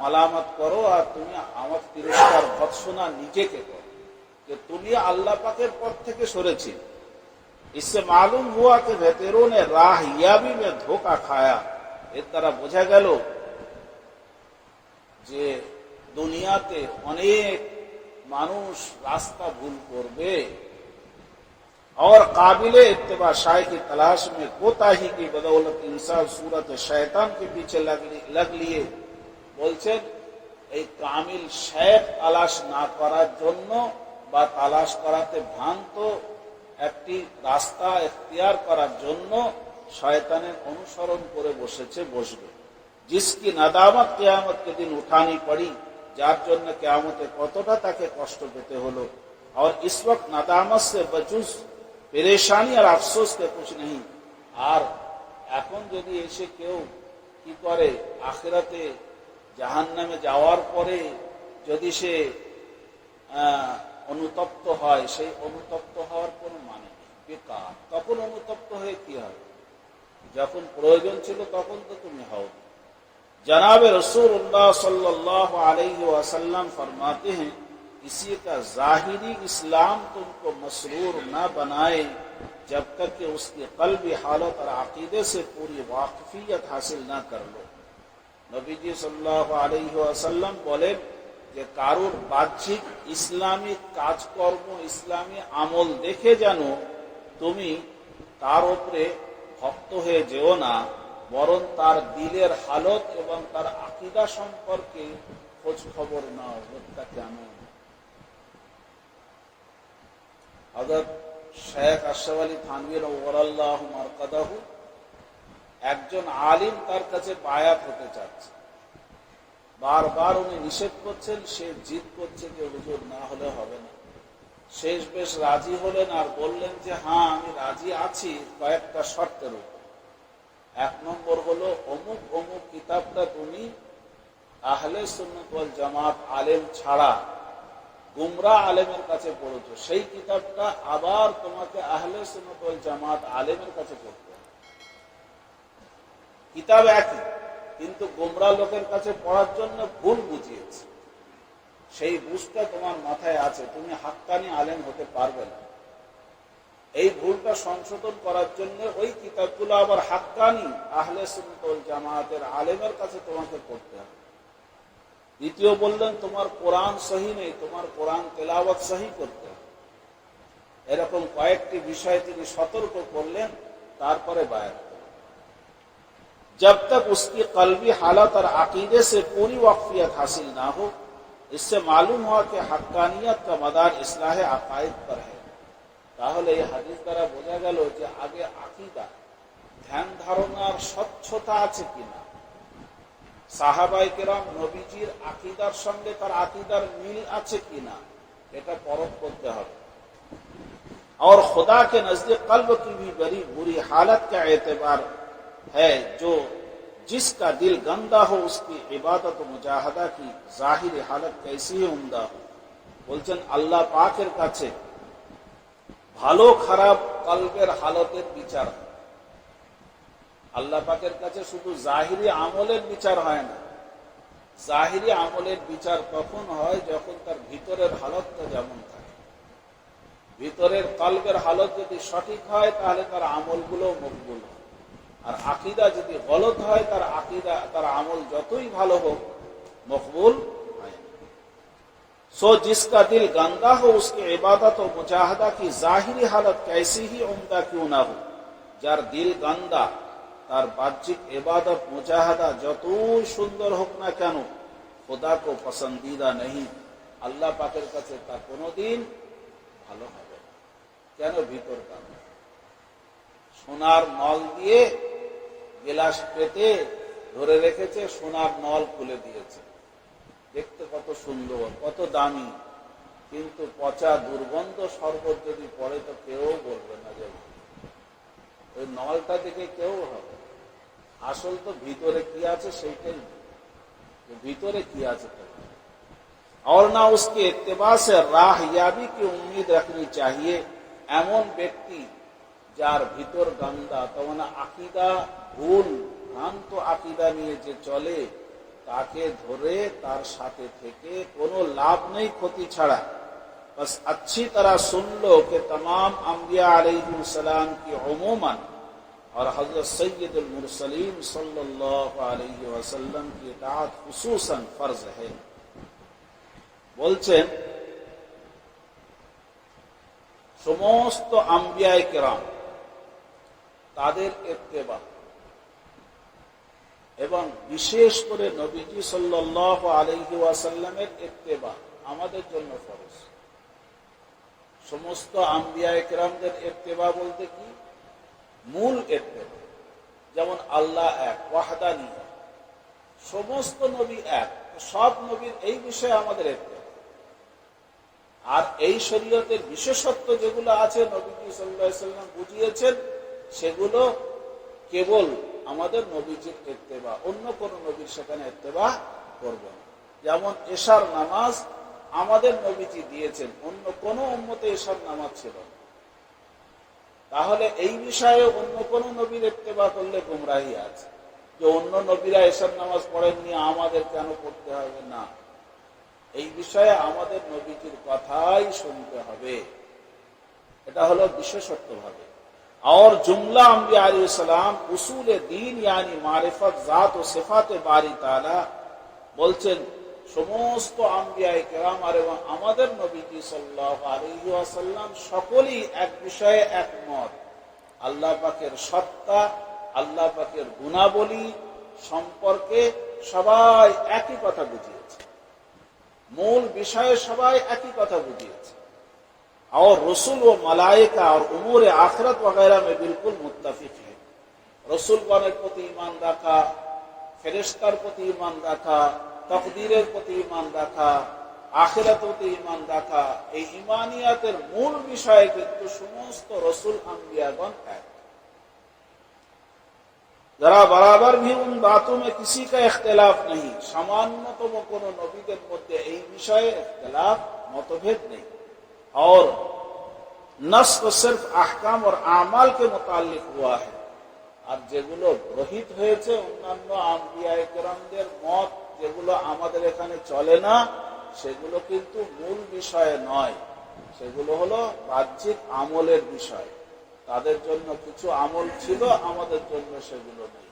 মালামত করো, আর তুমি আমার তিরস্কার ভৎসনা নিজেকে করো যে তুমি আল্লাহ পাকের পথ থেকে সরেছি। इससे मालूम हुआ कि बेहतरों ने राहयाबी में धोखा खाया। এর দ্বারা বোঝা গেল যে দুনিয়াতে অনেক মানুষ রাস্তা ভুল করবে। और काबिले इत्तिबा शाय की तलाश में कोताही की बदौलत इंसान सूरत शैतान के पीछे लग लिए। বলছেন এই কামিল শেখ তালাশ না করার জন্য বা তালাশ করাতে ভ্রান্ত একটি রাস্তা এখতিয়ার করার জন্য শয়তানের অনুসরণ করে বসবে। जिसकी नदामत कियामत के दिन उठानी पड़ी, যার জন্য কিয়ামতে কতটা তাকে কষ্ট পেতে হলো। और इस वक्त नदामत से बजुज परेशानी और अफसोस के कुछ नहीं। আর এখন যদি এসে কেউ কি করে, আখিরাতে জাহান্নামে যাওয়ার পরে যদি সে অনুতপ্ত হয়, সেই অনুতপ্ত হওয়ার কোনো মানে নেই, বেকার। তখন অনুতপ্ত হয়ে কি হবে? যখন প্রয়োজন ছিল তখন তো তুমি হও। जनाब रसूलुल्लाह सल्लल्लाहु अलैहि वसल्लम फरमाते हैं, किसी का जाहिरी इस्लाम तुमको मसरूर न बनाए जब तक कि उसकी कल्बी हालत और अकीदे से पूरी वाकफियत हासिल न कर लो। नबीजी सल्लल्लाहु अलैहि वसल्लम बोले যে কারোর বাহ্যিক ইসলামিক কাজকর্ম, ইসলামী আমল দেখে যেন তুমি তার উপরে ভক্ত হয়ে যেও না, বরং তার দিলের হালত এবং তার আকীদা সম্পর্কে খোঁজ খবর নাও, লোকটা কেমন। হযরত শেখ আশরাফ আলী থানভী রাদিয়াল্লাহু মারকাদাহু, একজন আলিম তার কাছে বায়াত হতে চাচ্ছে, বারবার উনি নিষেধ করছেন, সে জিদ করছে যে হুজুর না হলে হবে না। শেষ বেশ রাজি হলেন আর বললেন যে হ্যাঁ আমি রাজি আছি কয়েকটা শর্তের উপর। 1 নম্বর হলো অমুক অমুক কিতাবটা তুমি আহলে সুন্নাত ওয়াল জামাত আলেম ছাড়া গুমরাহ আলেমের কাছে পড়েছো, সেই কিতাবটা আবার তোমাকে আহলে সুন্নাত ওয়াল জামাত আলেমের কাছে পড়তে হবে। কিতাব একই, কিন্তু গুমরাহ লোকের কাছে পড়ার জন্য ভুল বুঝিয়েছে, সেই বুঝটা তোমার মাথায় আছে, তুমি হাক্কানি আলেম হতে পারবে না। এই ভুলটা সংশোধন করার জন্য ওই কিতাবগুলো আবার হাক্কানি আহলে সুন্নাত ওয়াল জামাতের আলেমের কাছে তোমাকে পড়তে হবে। দ্বিতীয় বললেন তোমার কোরআন সহি নেই, তোমার কোরআন তেলাওয়াত সহি করতে হবে। এরকম কয়েকটি বিষয়ে তিনি সতর্ক করলেন, তারপরে বায়াত করলেন। जब तक उसकी कल्बी हालत और अकीदे से पूरी वाकफियत हासिल ना हो, इससे मालूम हुआ कि हक्कानियत का मदार इस्लाह अकायद पर है। তাহলে এই হাদিস দ্বারা বোঝা গেল যে আগে আকীদা, ধ্যান ধারণার স্বচ্ছতা আছে কিনা, সাহাবায়ে কেরাম নবীজির আকীদার সঙ্গে তার আকীদার মিল আছে কিনা, এটা পরখ করতে হবে। और खुदा के नजदीक कल्ब की भी बड़ी बुरी हालत का एतबार है, जो जिसका दिल गंदा हो उसकी इबादत व मुजाहदा की जाहिर हालत कैसी ही उम्दा हो। বলছেন আল্লাহ পাকের কাছে ভালো খারাপ কলবের হালতের বিচার হয়। আল্লাহ পাকের কাছে শুধু জাহিরি আমলের বিচার হয় না, জাহিরি আমলের বিচার তখন হয় যখন তার ভিতরের হালতটা যেমন থাকে। ভিতরের কলবের হালত যদি সঠিক হয় তাহলে তার আমলগুলো মকবুল হয়, আর আকীদা যদি গলত হয় তার আকীদা তার আমল যতই ভালো হোক মকবুল হয় না। सो जिसका दिल गंदा हो उसकी इबादत और मुजाहदा की जाहिरी हालत कैसी ही उम्दा क्यों ना हो। যার দিল গন্দা, তার বাহ্যিক ইবাদত মুজাহাদা যতই সুন্দর হোক না কেন খোদা কো পসন্দীদা नहीं, আল্লাহ পাকের কাছে তা কোনোদিন ভালো হবে না। কেন? ভিতর কান্না। সোনার নল দিয়ে গ্লাস পেতে ধরে রেখেছে, সোনার নল খুলে দিয়েছে, দেখতে কত সুন্দর কত দামি, কিন্তু পচা দুর্গন্ধ শরবত যদি পড়ে তো কেউ বলবে না যে ওই নলটা দেখে কেউ হবে। আসল তো ভিতরে কি আছে সেইটাই, ভিতরে কি আছে। और ना उसके इत्तिबा से राहयाबी की उम्मीद रखनी चाहिए। এমন ব্যক্তি যার ভিতর গান্দা, তখন আকীদা ভুল ভ্রান্ত আকীদা নিয়ে যে চলে, তাকে ধরে তার সাথে থেকে কোনো লাভ নেই ক্ষতি ছাড়া। बस अच्छी तरह सुन लो कि तमाम अंबिया अलैहिस्सलाम की उमूमन और हजरत सैयदुल मुरसलीन सल्लल्लाहु अलैहि वसल्लम की इताअत खुसूसन फर्ज है। বলছেন সমস্ত আম্বিয়ায়ে কেরাম তাদের ইত্তেবা এবং বিশেষ করে নবীজি সাল্লাল্লাহু আলাইহি ওয়াসাল্লামের ইত্তেবা আমাদের জন্য ফরজ। সমস্ত আম্বিয়ায়ে কেরামদের ইত্তেবা বলতে কি? মূল ইত্তেবা। যেমন আল্লাহ এক, ওয়াহদানি, সমস্ত নবী এক, সব নবীর এই বিষয়ে আমাদের ইত্তেবা। আর এই শরীয়তের বিশেষত্ব যেগুলো আছে নবীজি সাল্লাল্লাহু আলাইহি ওয়াসাল্লাম বুঝিয়েছেন, সেগুলো কেবল আমাদের নবীজির ইত্তেবা, অন্য কোন নবীর সেখানে ইত্তেবা করব না। যেমন এশার নামাজ আমাদের নবীজি দিয়েছেন, অন্য কোন উম্মতে এশার নামাজ ছিল না। তাহলে এই বিষয়ে অন্য কোন নবীর ইত্তেবা করলে গুমরাহি আছে, যে অন্য নবীরা এশার নামাজ পড়েননি আমাদের কেন পড়তে হবে না। এই বিষয়ে আমাদের নবীজির কথাই শুনতে হবে, এটা হলো বিশেষত্ব ভাবে। और जुमला अंबिया अलैहिस्सलाम उसूल दीन यानी मारिफत जात ও সিফাতে বারি তাআলা, বলছেন সমস্ত আম্বিয়ায়ে কেরাম এবং আমাদের নবীজি সাল্লাল্লাহু আলাইহি ওয়াসাল্লাম সকলেই এক বিষয়ে একমত, আল্লাহ পাকের সত্তা, আল্লাহ পাকের গুণাবলী সম্পর্কে সবাই একই কথা বুঝিয়েছে, মূল বিষয়ে সবাই একই কথা বুঝিয়েছে। और रसूल व मलाइका और उमूर आखिरत वगैरह में बिल्कुल मुत्तफिक है। রসুলগণের প্রতি ঈমান রাখা, ফেরেশতার প্রতি ঈমান রাখা, তাকদীরের প্রতি ঈমান রাখা, আখিরাতের প্রতি ঈমান রাখা, এই ঈমানিয়াতের মূল বিষয়ে কিন্তু সমস্ত রসুল আম্বিয়াগণ এক। जरा बराबर भी उन बातों में किसी का इख्तिलाफ नहीं, सामान्यतम কোনো নবীদের মধ্যে এই বিষয়ে इख्तिलाफ मतभेद नहीं। और नस्ख सिर्फ अहकाम और आमाल के मुताल्लिक हुआ है। আর যেগুলো গ্রহিত হয়েছে অন্যান্য আম্বিয়ায়ে কেরামদের মত, যেগুলো আমাদের এখানে চলে না, সেগুলো কিন্তু মূল বিষয় নয়, সেগুলো হলো বাহ্যিক আমলের বিষয়। তাদের জন্য কিছু আমল ছিল, আমাদের জন্য সেগুলো নেই।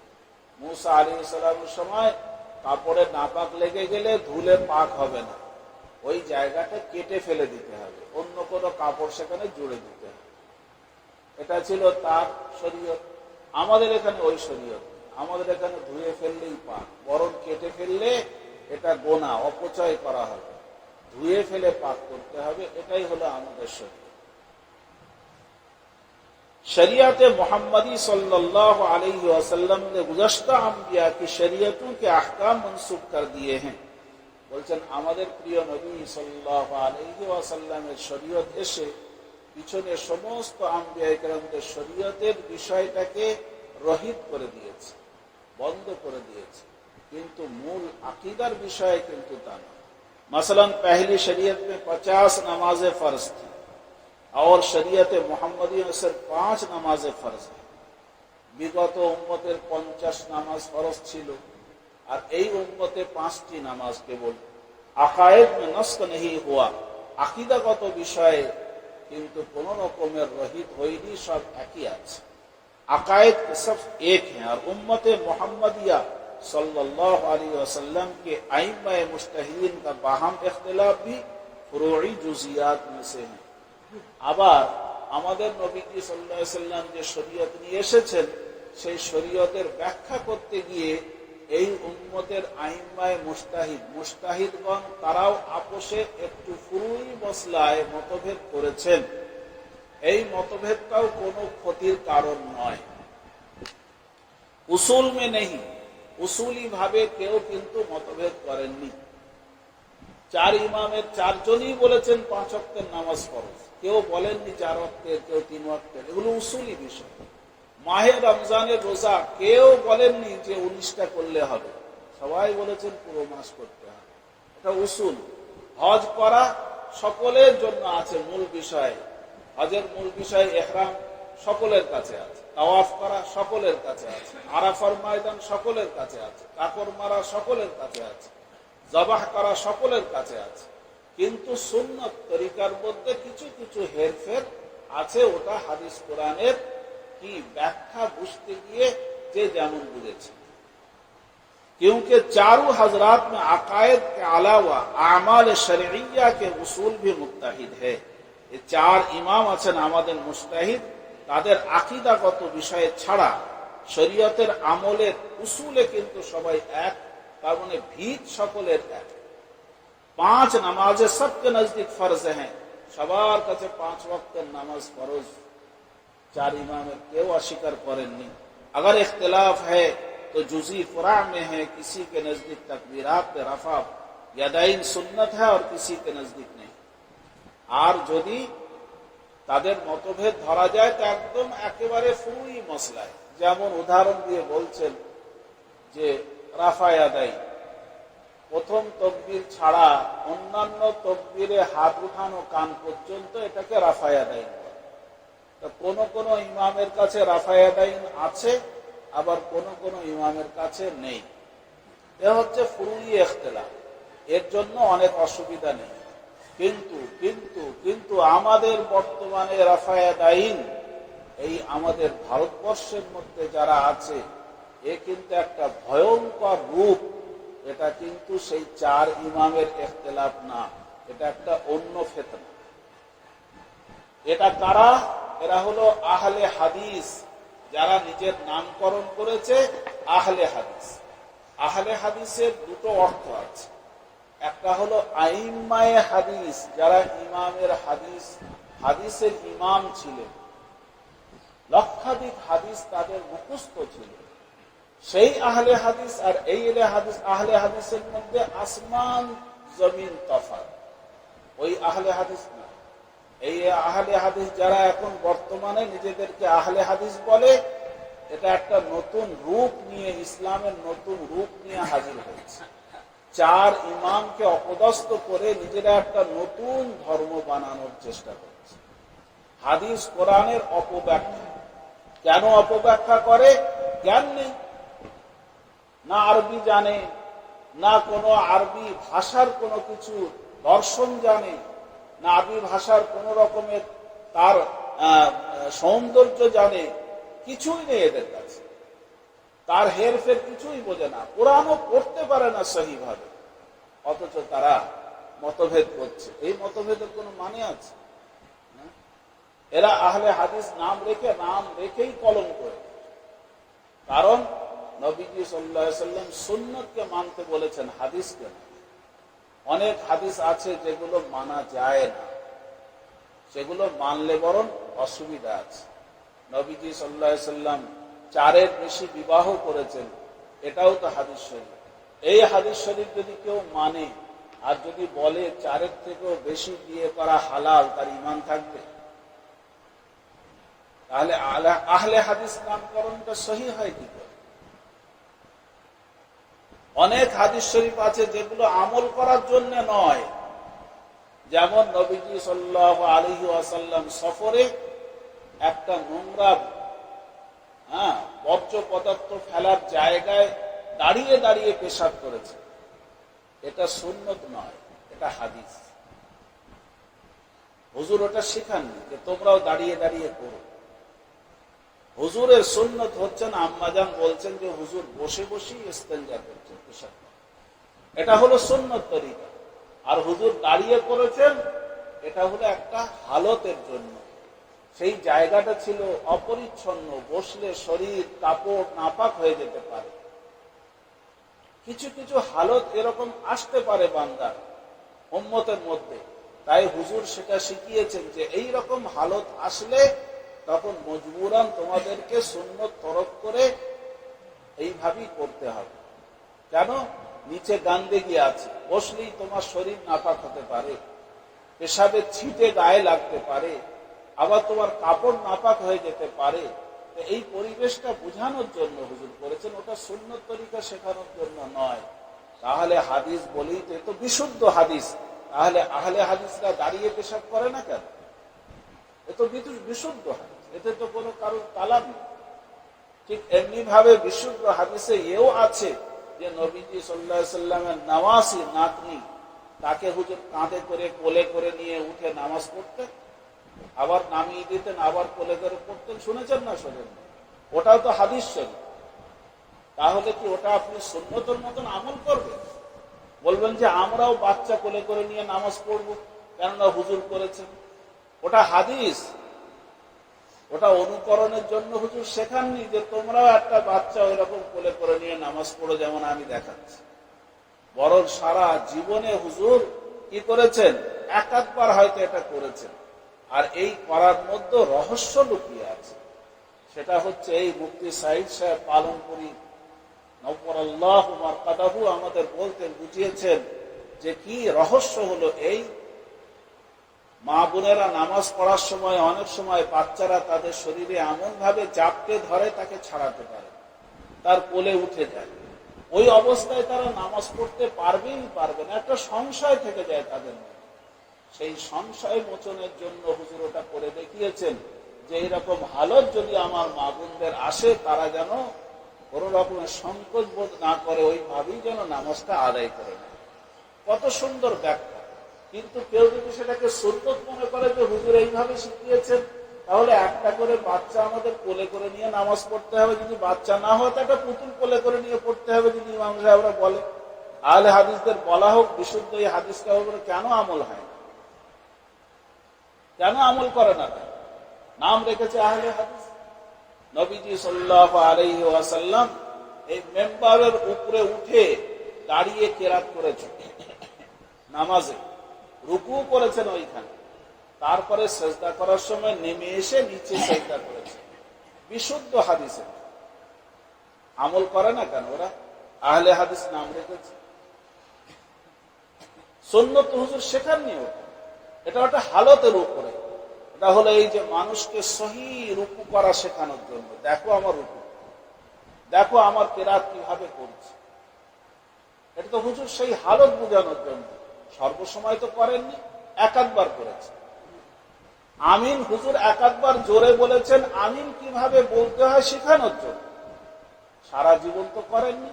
মুসা আলাইহিস সালামের সময় কাপড়ে নাপাক লেগে গেলে ধুলে পাক হবে না, ওই জায়গাটা কেটে ফেলে দিতে হবে, অন্য কোনো কাপড় সেখানে জুড়ে দিতে হবে। এটা ছিল তার শরীয়ত। আমাদের এখানে ওই শরীয়ত, আমাদের এখানে ধুয়ে ফেললেই পাক, বরং কেটে ফেললে এটা গোনা, অপচয় করা হবে, ধুয়ে ফেলে পাক করতে হবে। এটাই হলো আমাদের শরীয়ত। शरीयत मोहम्मदी सल्लल्लाहु अलैहि वसल्लम ने गुज़श्ता अंबिया की शरीयतों के अहकाम मंसूब कर दिए हैं। বলছেন আমাদের প্রিয় নবী সাল্লাল্লাহু আলাইহি ওয়াসাল্লামের শরীয়ত এসে পিছনে সমস্ত আম্বিয়া কেরামদের শরীয়তের বিষয়টাকে রহিত করে দিয়েছে, বন্ধ করে দিয়েছে, কিন্তু মূল আকীদার বিষয়ে কিন্তু তা না। मसलन पहली शरीयत में 50 नमाजें फर्ज थी और शरीयत मोहम्मदी में सिर्फ 5 नमाजें फर्ज है। বিগত উম্মতের 50 নামাজ ফরজ ছিল, আর এই উম্মতে 5টি নামাজ কেবল। আকায়েদ में नस्ख नहीं हुआ, আকীদাগত বিষয়ে কিন্তু কোন রকমের রহিত হয়নি, সব একই আছে। अकायद सब एक हैं। और उम्मत मोहम्मदिया सल्लल्लाहु अलैहि वसल्लम के आइम्मा मुज्तहिदीन का बाहम इख्तिलाफ भी फुरूई जुजियात में से है। আবার আমাদের নবীজি সাল্লাল্লাহু আলাইহি ওয়াসাল্লাম যে শরীয়ত নিয়ে এসেছেন, সেই শরীয়তের ব্যাখ্যা করতে গিয়ে এই উম্মতের আইম্মায়ে মুজতাহিদগণ তারাও আপোষে একটু ফুরুই মসলায় মতভেদ করেছেন। এই মতভেদটাও কোনো ক্ষতির কারণ নয়, উসুল মে নেই, উসুলি ভাবে কেউ কিন্তু মতভেদ করেননি। 4 ইমামের 4 জনই বলেছেন 5 ওয়াক্তের নামাজ ফরজ, কেউ বলেননি 4 ওয়াক্তের, কেউ 3 ওয়াক্তের। এগুলো উসুলি বিষয়। মাহে রমজানের রোজা কেউ বলেননি যে 19টা করলে হবে, সবাই বলেছেন পুরো মাস করতে হবে, এটা উসুল। হজ করা সকলের জন্য আছে মূল বিষয়, হজের মূল বিষয় ইহরাম সকলের কাছে আছে, তাওয়াফ করা সকলের কাছে আছে, আরাফার ময়দান সকলের কাছে আছে, কাকর মারা সকলের কাছে আছে, জবাহ করা সকলের কাছে আছে। কিন্তু সুন্নত তরিকার মধ্যে কিছু কিছু হেরফের আছে, ওটা হাদিস কোরআনের की व्याख्या बुझते गए जे जेमन बुझेছে। क्योंकि चारों हजरात में अकायद के अलावा आमाल शरइया के उसूल भी मुत्तहिद है। ये 4 इमाम আছেন আমাদের মুজতাহিদ, তাদের আকীদাগত বিষয়ে ছাড়া শরীয়তের আমলের উসুলে কিন্তু সবাই এক, তার মানে ভিত সকলের এক। 5 নামাজে सबके नजदीक फर्ज हैं, সবার কাছে 5 ওয়াক্তের নামাজ ফরজ। 4 इमामें क्यों अस्वीकार करेंगे। अगर इख्तिलाफ है तो जुजी फुरा में है, किसी के नजदीक तकबीरात पे रफा यदाइन सुन्नत है और किसी के नजदीक नहीं। और यदि তাদের মতভেদ ধরা যায় তো একদম একেবারে ফুরুই মসলায়, যেমন উদাহরণ দিয়ে বলছেন যে রাফা ইয়াদাইন, প্রথম তকবীর ছাড়া অন্যান্য তকবীরে হাত উঠানো কান পর্যন্ত এটাকে রাফা ইয়াদাইন। কোন কোন ইমামের কাছে রাফা ইয়াদাইন আছে, আবার কোন কোন ইমামের কাছে নেই। এ হচ্ছে ফুরুই ইখতিলাফ, এর জন্য অনেক অসুবিধা নেই। কিন্তু কিন্তু কিন্তু আমাদের বর্তমানে রাফা ইয়াদাইন এই আমাদের ভারতবর্ষের মধ্যে যারা আছে, এ কিন্তু একটা ভয়ঙ্কর রূপ। এটা কিন্তু সেই 4 ইমামের ইখতিলাফ না, এটা একটা অন্য ফিতনা। এটা কারা? এরা হলো আহলে হাদিস, যারা নিজের নামকরণ করেছে আহলে হাদিস। আহলে হাদিসের দুটো অর্থ আছে, একটা হলো আইম্মায়ে হাদিস, যারা ইমামের হাদিস হাদিসের ইমাম ছিলেন, লক্ষাধিক হাদিস তাদের মুখস্থ ছিল। সেই আহলে হাদিস আর এই আহলে হাদিসের মধ্যে আসমান জমিন তফাৎ। ওই আহলে হাদিস না, এই আহলে হাদিস যারা এখন বর্তমানে নিজেদেরকে আহলে হাদিস বলে, এটা একটা নতুন রূপ নিয়ে, ইসলামের নতুন রূপ নিয়ে হাজির হয়েছে। চার ইমামকে অপদস্থ করে নিজেরা একটা নতুন ধর্ম বানানোর চেষ্টা করছে। হাদিস কোরআনের অপব্যাখ্যা। কেন অপব্যাখ্যা করে? জ্ঞান নেই, না আরবি জানে, না কোনো আরবি ভাষার কোনো কিছু দর্শন জানে, না আরবি ভাষার কোন রকমের তার সৌন্দর্য জানে, কিছুই নেই এদের কাছে। তার হেরফের কিছুই বোঝে না, কোরআনও পড়তে পারে না সহিভাবে, অথচ তারা মতভেদ করছে। এই মতভেদের কোনো মানে আছে? এরা আহলে হাদিস নাম রেখেই কলম করে। কারণ নবীজি সাল্লাল্লাহু আলাইহি ওয়াসাল্লাম সুন্নতকে মানতে বলেছেন, হাদিসকে না। অনেক হাদিস আছে যেগুলো মানা যায় না, সেগুলো মানলে বরং অসুবিধা আছে। নবীজি সাল্লাল্লাহু আলাইহি ওয়াসাল্লাম 4-এর বেশি বিবাহ করেছেন, এটাও তো হাদিস শরীফ। এই হাদিস শরীফ যদি কেউ মানে আর যদি বলে 4-এর থেকেও বেশি বিয়ে করা হালাল, তার ঈমান থাকবে? তাহলে আহলে হাদিস নামকরণটা সহি হয় কি করে? অনেক হাদিস শরীফ আছে যেগুলো আমল করার জন্য নয়। যেমন নবীজি সাল্লাল্লাহু আলাইহি ওয়াসাল্লাম সফরে একটা নোংরা বর্জ্য পদার্থ ফেলার জায়গায় দাঁড়িয়ে দাঁড়িয়ে পেশাব করেছে। এটা সুন্নত নয়, এটা হাদিস। হুজুর ওটা শেখাননি যে তোমরাও দাঁড়িয়ে দাঁড়িয়ে করো। হুজুরের সুন্নত হচ্ছেন, আম্মাজান বলছেন যে হুজুর বসে বসেই ইস্তেঞ্জা করছেন, পেশাব। এটা হলো সুন্নত তরিকা। আর হুজুর দাঁড়িয়ে করেছেন, এটা হলো একটা হালতের জন্য। সেই জায়গাটা ছিল অপরিচ্ছন্ন, বসলে শরীর কাপড় নাপাক হয়ে যেতে পারে। কিছু কিছু হালত এরকম আসতে পারে বান্দার উম্মতের মধ্যে, তাই হুজুর সেটা শিখিয়েছেন যে এই রকম হালত আসলে তখন মজবুরান তোমাদেরকে সুন্নত তরক করে এইভাবেই করতে হবে। কেন? নিচে গান্দেগি আছে, বসলেই তোমার শরীর নাপাক হতে পারে, পেশাবের ছিটে গায়ে লাগতে পারে, আবার তোমার কাপড় নাপাক হয়ে যেতে পারে। এই পরিবেশটা বোঝানোর জন্য হুজুর করেছেন, ওটা সুন্নত তরিকা শেখানোর জন্য নয়। তাহলে হাদিস বলেই তো, এ তো বিশুদ্ধ হাদিস, তাহলে আহলে হাদিসরা দাঁড়িয়ে পেশাব করে না কেন? এ তো বিশুদ্ধ হাদিস, এতে তো কোনো কারোর কালাম নেই। ঠিক এমনি ভাবে বিশুদ্ধ হাদিসে এও আছে যে নবীজি সাল্লাল্লাহু আলাইহি ওয়াসাল্লামের নামাসি নাতনি, তাকে হুজুর কাঁধে করে কোলে করে নিয়ে উঠে নামাজ পড়তেন, আবার নামিয়ে দিতেন, আবার কোলে করে পড়তেন। শুনেছেন না শোনেন? ওটাও তো হাদিস শরীফ। তাহলে কি ওটা আপনি সুন্নতের মতন আমল করবেন? বলবেন যে আমরাও বাচ্চা কোলে করে নিয়ে নামাজ পড়বো কেননা হুজুর করেছেন? ওটা হাদিস, ওটা অনুকরণের জন্য হুজুর শেখাননি যে তোমরাও একটা বাচ্চা ওই রকম কোলে করে নিয়ে নামাজ পড়ো যেমন আমি দেখাচ্ছি। বরং সারা জীবনে হুজুর কি করেছেন? একাধবার হয়তো এটা করেছেন। আর এই করার মধ্যে রহস্য লুকিয়ে আছে। সেটা হচ্ছে এই মুফতি সাঈদ সাহেব পালনপুরি নওয়ারাল্লাহু মারকাদাহু আমাদের বলতেন, বুঝিয়েছেন যে কি রহস্য হলো এই। মা বোনেরা নামাজ পড়ার সময় অনেক সময় বাচ্চারা তাদের শরীরে এমন ভাবে জাপটে ধরে তাকে ছাড়াতে পারে, তার কোলে উঠে যায়। ওই অবস্থায় তারা নামাজ পড়তে পারবে না, একটা সংশয় থেকে যায় তাদের মধ্যে। সেই সংশয় মোচনের জন্য হুজুর ওটা করে দেখিয়েছেন যে এইরকম হালত যদি আমার মা বোনদের আসে, তারা যেন কোন রকমের সংকোচ বোধ না করে, ওইভাবেই যেন নামাজটা আদায় করে নেয়। কত সুন্দর ব্যাখ্যা। কিন্তু কেউ যদি সেটাকে সুন্নত মনে করে যে হুজুর এইভাবে শিখিয়েছেন, তাহলে একটা করে বাচ্চা আমাদের কোলে করে নিয়ে নামাজ পড়তে হবে। যদি বাচ্চা না হয় তো একটা পুতুল কোলে করে নিয়ে পড়তে হবে যদি ইমাম সাহেবরা বলে। আহলে হাদিসদের বলা হোক বিশুদ্ধ এই হাদিসটা উপরে কেন আমল হয় না? কেন আমল করে না? নাম রেখেছে আহলে হাদিস। নবীজি সাল্লাল্লাহু আলাইহি ওয়াসাল্লাম এই মেম্বারের উপরে উঠে দাঁড়িয়ে কেরাত করেছেন, নামাজে রুকু করেছেন ওইখানে, তারপরে সেজদা করার সময় নেমে এসে নিচে সেজদা করেছে, বিশুদ্ধ হাদিসে। আমল করে না কেন ওরা? আহলে হাদিস নাম রেখেছে। সুন্নত হুজুর শেখাননি ওটা, এটা একটা হালতের উপরে। এটা হলো এই যে মানুষকে সহি রুকু করা শেখানোর জন্য। দেখো আমার রুকু, দেখো আমার কেরাত কিভাবে করছে। এটা তো হুজুর সেই হালত বোঝানোর জন্য, সর্বসময় তো করেননি, একাধবার করেছে। আমিন হুজুর একাধবার জোরে বলেছেন, আমিন কিভাবে বলতে হয় শেখানোর জন্য, সারা জীবন তো করেননি।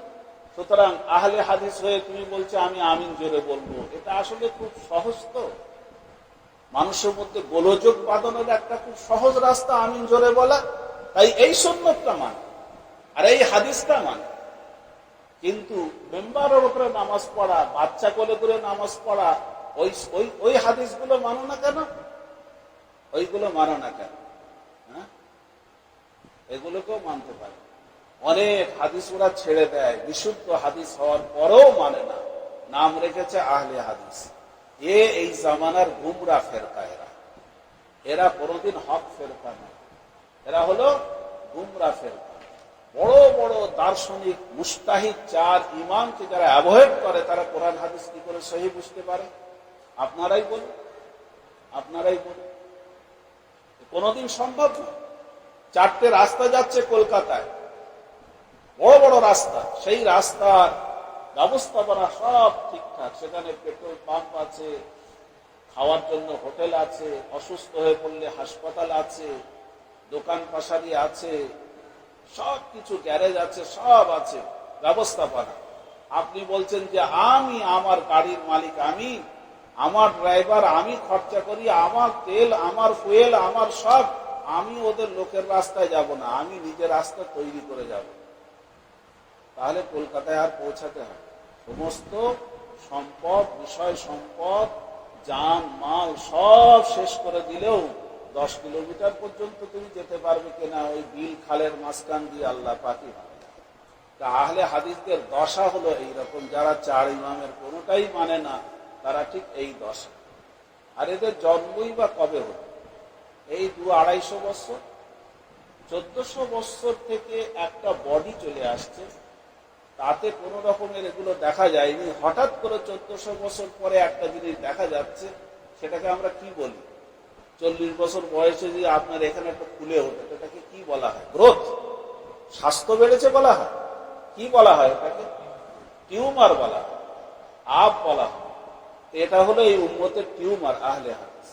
সুতরাং আহলে হাদিস হয়ে তুমি বলছো আমি আমিন জোরে বলবো, এটা আসলে খুব সহজ। তো মানুষের মধ্যে গোলযোগ বাঁধানোর একটা খুব সহজ রাস্তা আমিন জোরে বলা। তাই এই সুন্নতটা মানে, আর এই হাদিসটা মানে। কিন্তু মেম্বারের উপরে নামাজ পড়া, বাচ্চা কোলে করে নামাজ পড়া, ওই ওই ওই হাদিসগুলো মানো না কেন? ওইগুলো মানো না কেন? হ্যাঁ, এগুলোকেও মানতে পারে। অনেক হাদিস ওরা ছেড়ে দেয়, বিশুদ্ধ হাদিস হওয়ার পরেও মানে না, নাম রেখেছে আহলে হাদিস। এই জামানার গুমরা ফেরকা। এরা কোনদিন হক ফেরকা নয়, এরা হলো গুমরা ফেরকা। বড় বড় দার্শনিক মুস্তাহিদ চার ইমামকে যারা অ্যাভয়েড করে, তারা কোরআন হাদিস কি করে সহি বুঝতে পারে? আপনারাই বলুন, আপনারাই বলুন। কোনদিন সম্ভব না। চারটে রাস্তা যাচ্ছে কলকাতায়, বড় বড় রাস্তা, সেই রাস্তার ব্যবস্থাপনা সব ঠিকঠাক, সেখানে পেট্রোল পাম্প আছে, খাওয়ার জন্য হোটেল আছে, অসুস্থ হয়ে পড়লে হাসপাতাল আছে, দোকান পাশারি আছে, সব কিছু গ্যারেজ আছে, সব আছে ব্যবস্থাপনা। আপনি বলছেন যে আমি আমার গাড়ির মালিক, আমি আমার ড্রাইভার, আমি খরচা করি, আমার তেল, আমার ফুয়েল, আমার সব, আমি ওদের লোকের রাস্তায় যাব না, আমি নিজের রাস্তা তৈরি করে যাব। তাহলে কলকাতায় আর পৌঁছাতে হয়? সমস্ত সম্পদ, বিষয় সম্পদ, যান মাল সব শেষ করে দিলেও 10 কিলোমিটার পর্যন্ত তুমি যেতে পারবে কিনা ওই বিল খালের মাঝখান দিয়ে আল্লাহ পাকই ভাবে। তা আহলে হাদিসদের দশা হলো এইরকম, যারা চার ইমামের কোনোটাই মানে না, তারা ঠিক এই দশা। আর এদের জন্মই বা কবে হলো? এই 200-250 বছর, 1400 বছর থেকে একটা বডি চলে আসছে, তাতে কোন রকমের এগুলো দেখা যায়নি। হঠাৎ করে 1400 বছর পরে একটা জিনিস দেখা যাচ্ছে, সেটাকে আমরা কি বলি? 40 বছর বয়সে যদি আপনার এখানে একটা ফুলে ওঠে, এটাকে কি বলা হয়? গ্রোথ। স্বাস্থ্য বেড়েছে বলা হয়, কি বলা হয় এটাকে? টিউমার বলা হয়, আপ বলা হয়। এটা হলো এই উম্মতের টিউমার আহলে হাদিস।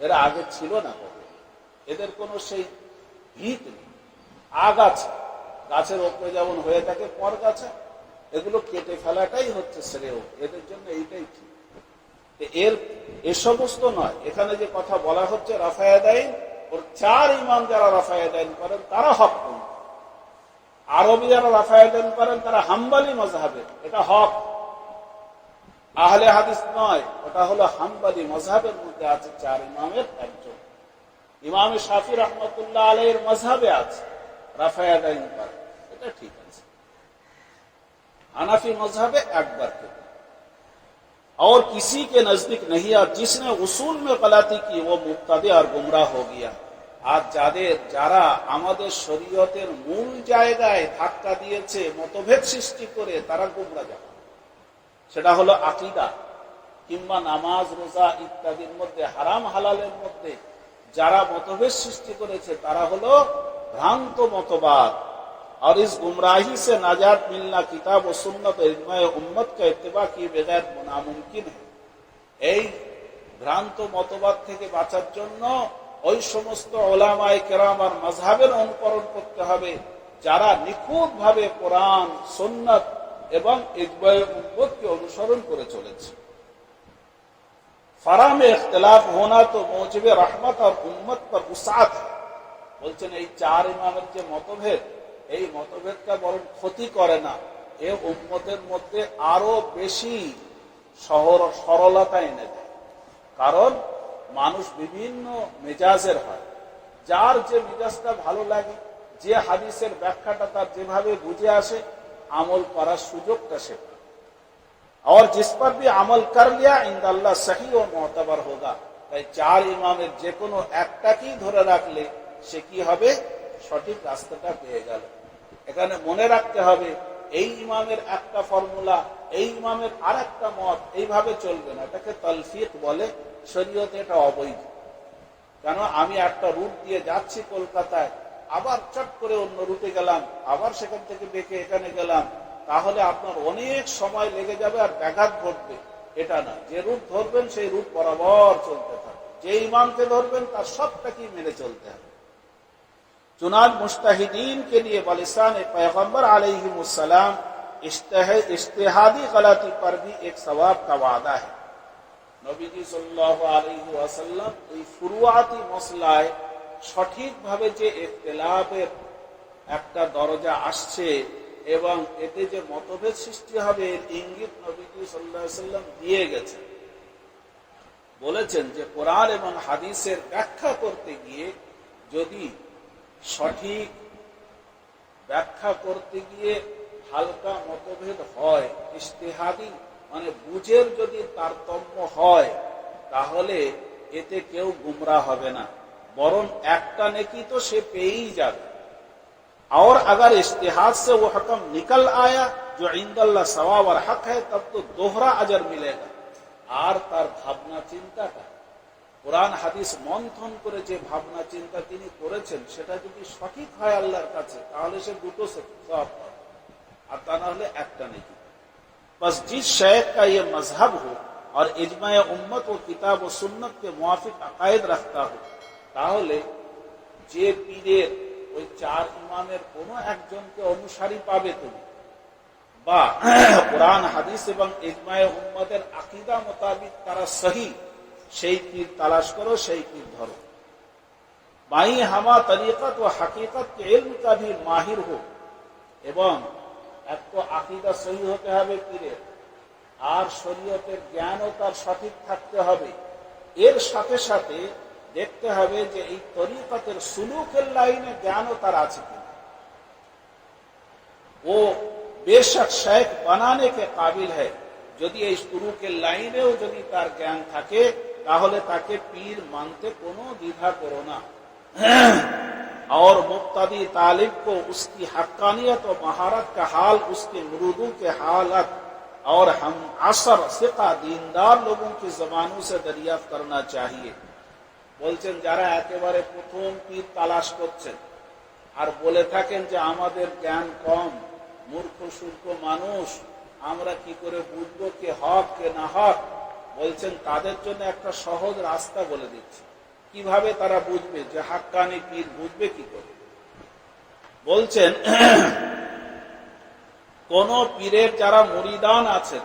এরা আগে ছিল না কবে, এদের কোনো সেই ভিত নেই। আগাছা, গাছের ওপরে যেমন হয়ে থাকে পরগাছা, এগুলো কেটে ফেলাটাই হচ্ছে শ্রেয় এদের জন্য, এইটাই ঠিক। এর এ সমস্ত নয়। এখানে যে কথা বলা হচ্ছে রাফায়াদাইন, ওর চার ইমাম যারা রাফায়াদাইন করেন তারা হক। আরবি যারা রাফায়াদাইন করেন তারা হাম্বালি মাযহাবের, এটা হক। আহলে হাদিস নয়, ওটা হলো হাম্বালি মাযহাবের মধ্যে আছে, চার ইমামের একজন। ইমাম শাফি রহমতুল্লাহ আলাইহির মাযহাবে আছে রাফায়াদাইন করেন, এটা ঠিক আছে। হানাফি मजहब एक बार के और किसी के नजदीक नहीं। और जिसने उसूल में गलती की वो मुब्तदी और गुमराह हो गया। আর যারা আমাদের শরীয়তের মূল জায়গায় ধাক্কা দিয়েছে, মতভেদ সৃষ্টি করে, তারা গুমরাহ যাবে। সেটা হলো আকীদা কিংবা নামাজ রোজা ইত্যাদির মধ্যে, হারাম হালালের মধ্যে যারা মতভেদ সৃষ্টি করেছে, তারা হলো ভ্রান্ত মতবাদ। और इस गुमराही से नाजात मिलना किताब व सुन्नत और इजमा उम्मत का इत्तिबा किए बगैर नामुमकिन है। এই ভ্রান্ত মতবাদ থেকে বাঁচার জন্য ওই সমস্ত ওলামায়ে কেরাম আর মাযহাবের অনুকরণ করতে হবে, যারা নিখুঁতভাবে কোরআন, সুন্নাত এবং ইজমা উম্মতকে অনুসরণ করে চলেছে। फरा में इख्तिलाफ होना तो मौजिब रहमत और उम्मत पर उसात है। বলছেন এই চার ইমামের যে মতভেদ, এই মতভেদটা বরং ক্ষতি করে না, এ উম্মতের মধ্যে আরো বেশি সরলতা এনে দেয়। কারণ মানুষ বিভিন্ন মেজাজের হয়, যার যে মেজাজটা ভালো লাগে, যে হাদিসের ব্যাখ্যাটা তার যেভাবে বুঝে আসে, আমল করার সুযোগটা সে পায়। और जिस पर भी अमल कर लिया इंदाल्लाह सही और मोतबर होगा। তাই 4 ইমামের যে কোনো একটাকেই ধরে রাখলে সে কি হবে, সঠিক রাস্তাটা পেয়ে গেল। এখানে মনে রাখতে হবে এই ইমামের একটা ফর্মুলা, এই ইমামের আর একটা মত, এইভাবে চলবে না। এটাকে তালফিক বলে, শরীয়তে এটা অবৈধ। কেন, আমি একটা রুট দিয়ে যাচ্ছি কলকাতায়, আবার চট করে অন্য রুটে গেলাম, আবার সেখান থেকে বেঁকে এখানে গেলাম, তাহলে আপনার অনেক সময় লেগে যাবে আর ব্যাঘাত ঘটবে। এটা না, যে রুট ধরবেন সেই রুট বরাবর চলতে থাকবে, যে ইমামকে ধরবেন তার সবটাকেই মেনে চলতে হবে। चुनान मुस्ताहिदीन के लिए बलिसान पैगम्बर अलैहिमुस्सलाम इज्तिहादी गलती पर भी एक सवाब का वादा है। নবীজি সাল্লাল্লাহু আলাইহি ওয়াসাল্লাম এই ফুরুয়াতি মসলায় সঠিকভাবে যে ইখতিলাফের একটা দরজা আসছে এবং এতে যে মতভেদ সৃষ্টি হবে এর ইঙ্গিত নবীজি সাল্লাল্লাহু আলাইহি ওয়াসাল্লাম দিয়ে গেছেন। বলেছেন যে কোরআন এবং হাদিসের ব্যাখ্যা করতে গিয়ে যদি সঠিক ব্যাখ্যা করতে গিয়ে হালকা মতভেদ হয়, ইজতিহাদি মানে বুঝের যদি তারতম্য হয়, তাহলে এতে কেউ গুমরাহ হবে না, বরং একটা নেকি তো সে পেয়েই যাবে। और अगर इज्तिहाद से वो हकम निकल आया जो इंदल्लाह सवाब और हक है, तब तो दोहरा अजर मिलेगा। আর তার ভাবনা চিন্তাটা কোরআন হাদিস মন্থন করে যে ভাবনা চিন্তা তিনি করেছেন সেটা যদি সঠিক হয় আল্লাহর কাছে, তাহলে সে দুটো সওয়াব পাবে, আর তা না হলে একটা নেকি। बस जिस शेख का ये मजहब हो और इजमाए उम्मत व किताब व सुन्नत के मुआफिक अकायद रखता हो, তাহলে যে পীরের ওই 4 ইমামের কোনো একজনকে অনুসারী পাবে তুমি, বা কোরআন হাদিস এবং ইজমায়ে উম্মতের আকীদা মোতাবিক তারা সহি, সেই পীর তালাশ করো, সেই পীর ধরো। বাই হামা তরিকত ও হकीकत के इल्म का भी माहिर हो, এবং এক তো আকীদা সহি হতে হবে পীরের, আর শরীয়তের জ্ঞানও তার সঠিক থাকতে হবে। এর সাথে সাথে দেখতে হবে যে এই তরিকতের সুলুকের লাইনে জ্ঞানও তার আছে কিনা। ও বেশক শেখ বানানে কে কাবিল है, যদি এই সুলুকের লাইনেও যদি তার জ্ঞান থাকে, তাহলে তাকে পীর মানতে কোনো দ্বিধা করো না। और मुक्तदी तालिब को उसकी हक्कानियत और महारत का हाल, उसके मुरूदों के हालत और हम असर सिका दीनदार लोगों की जबानों से दरियाफ्त करना चाहिए। বলছেন যারা একেবারে প্রথম পীর তালাশ করছেন আর বলে থাকেন যে আমাদের জ্ঞান কম, মূর্খ সূর্খ মানুষ, আমরা কি করে বুঝবো কে হক কে না হক, বলছেন তাদের জন্য একটা সহজ রাস্তা বলে দিচ্ছি। কিভাবে তারা বুঝবে যে হাক্কানি পীর, বুঝবে কি করে? বলছেন কোন পীরের যারা মুরিদান আছেন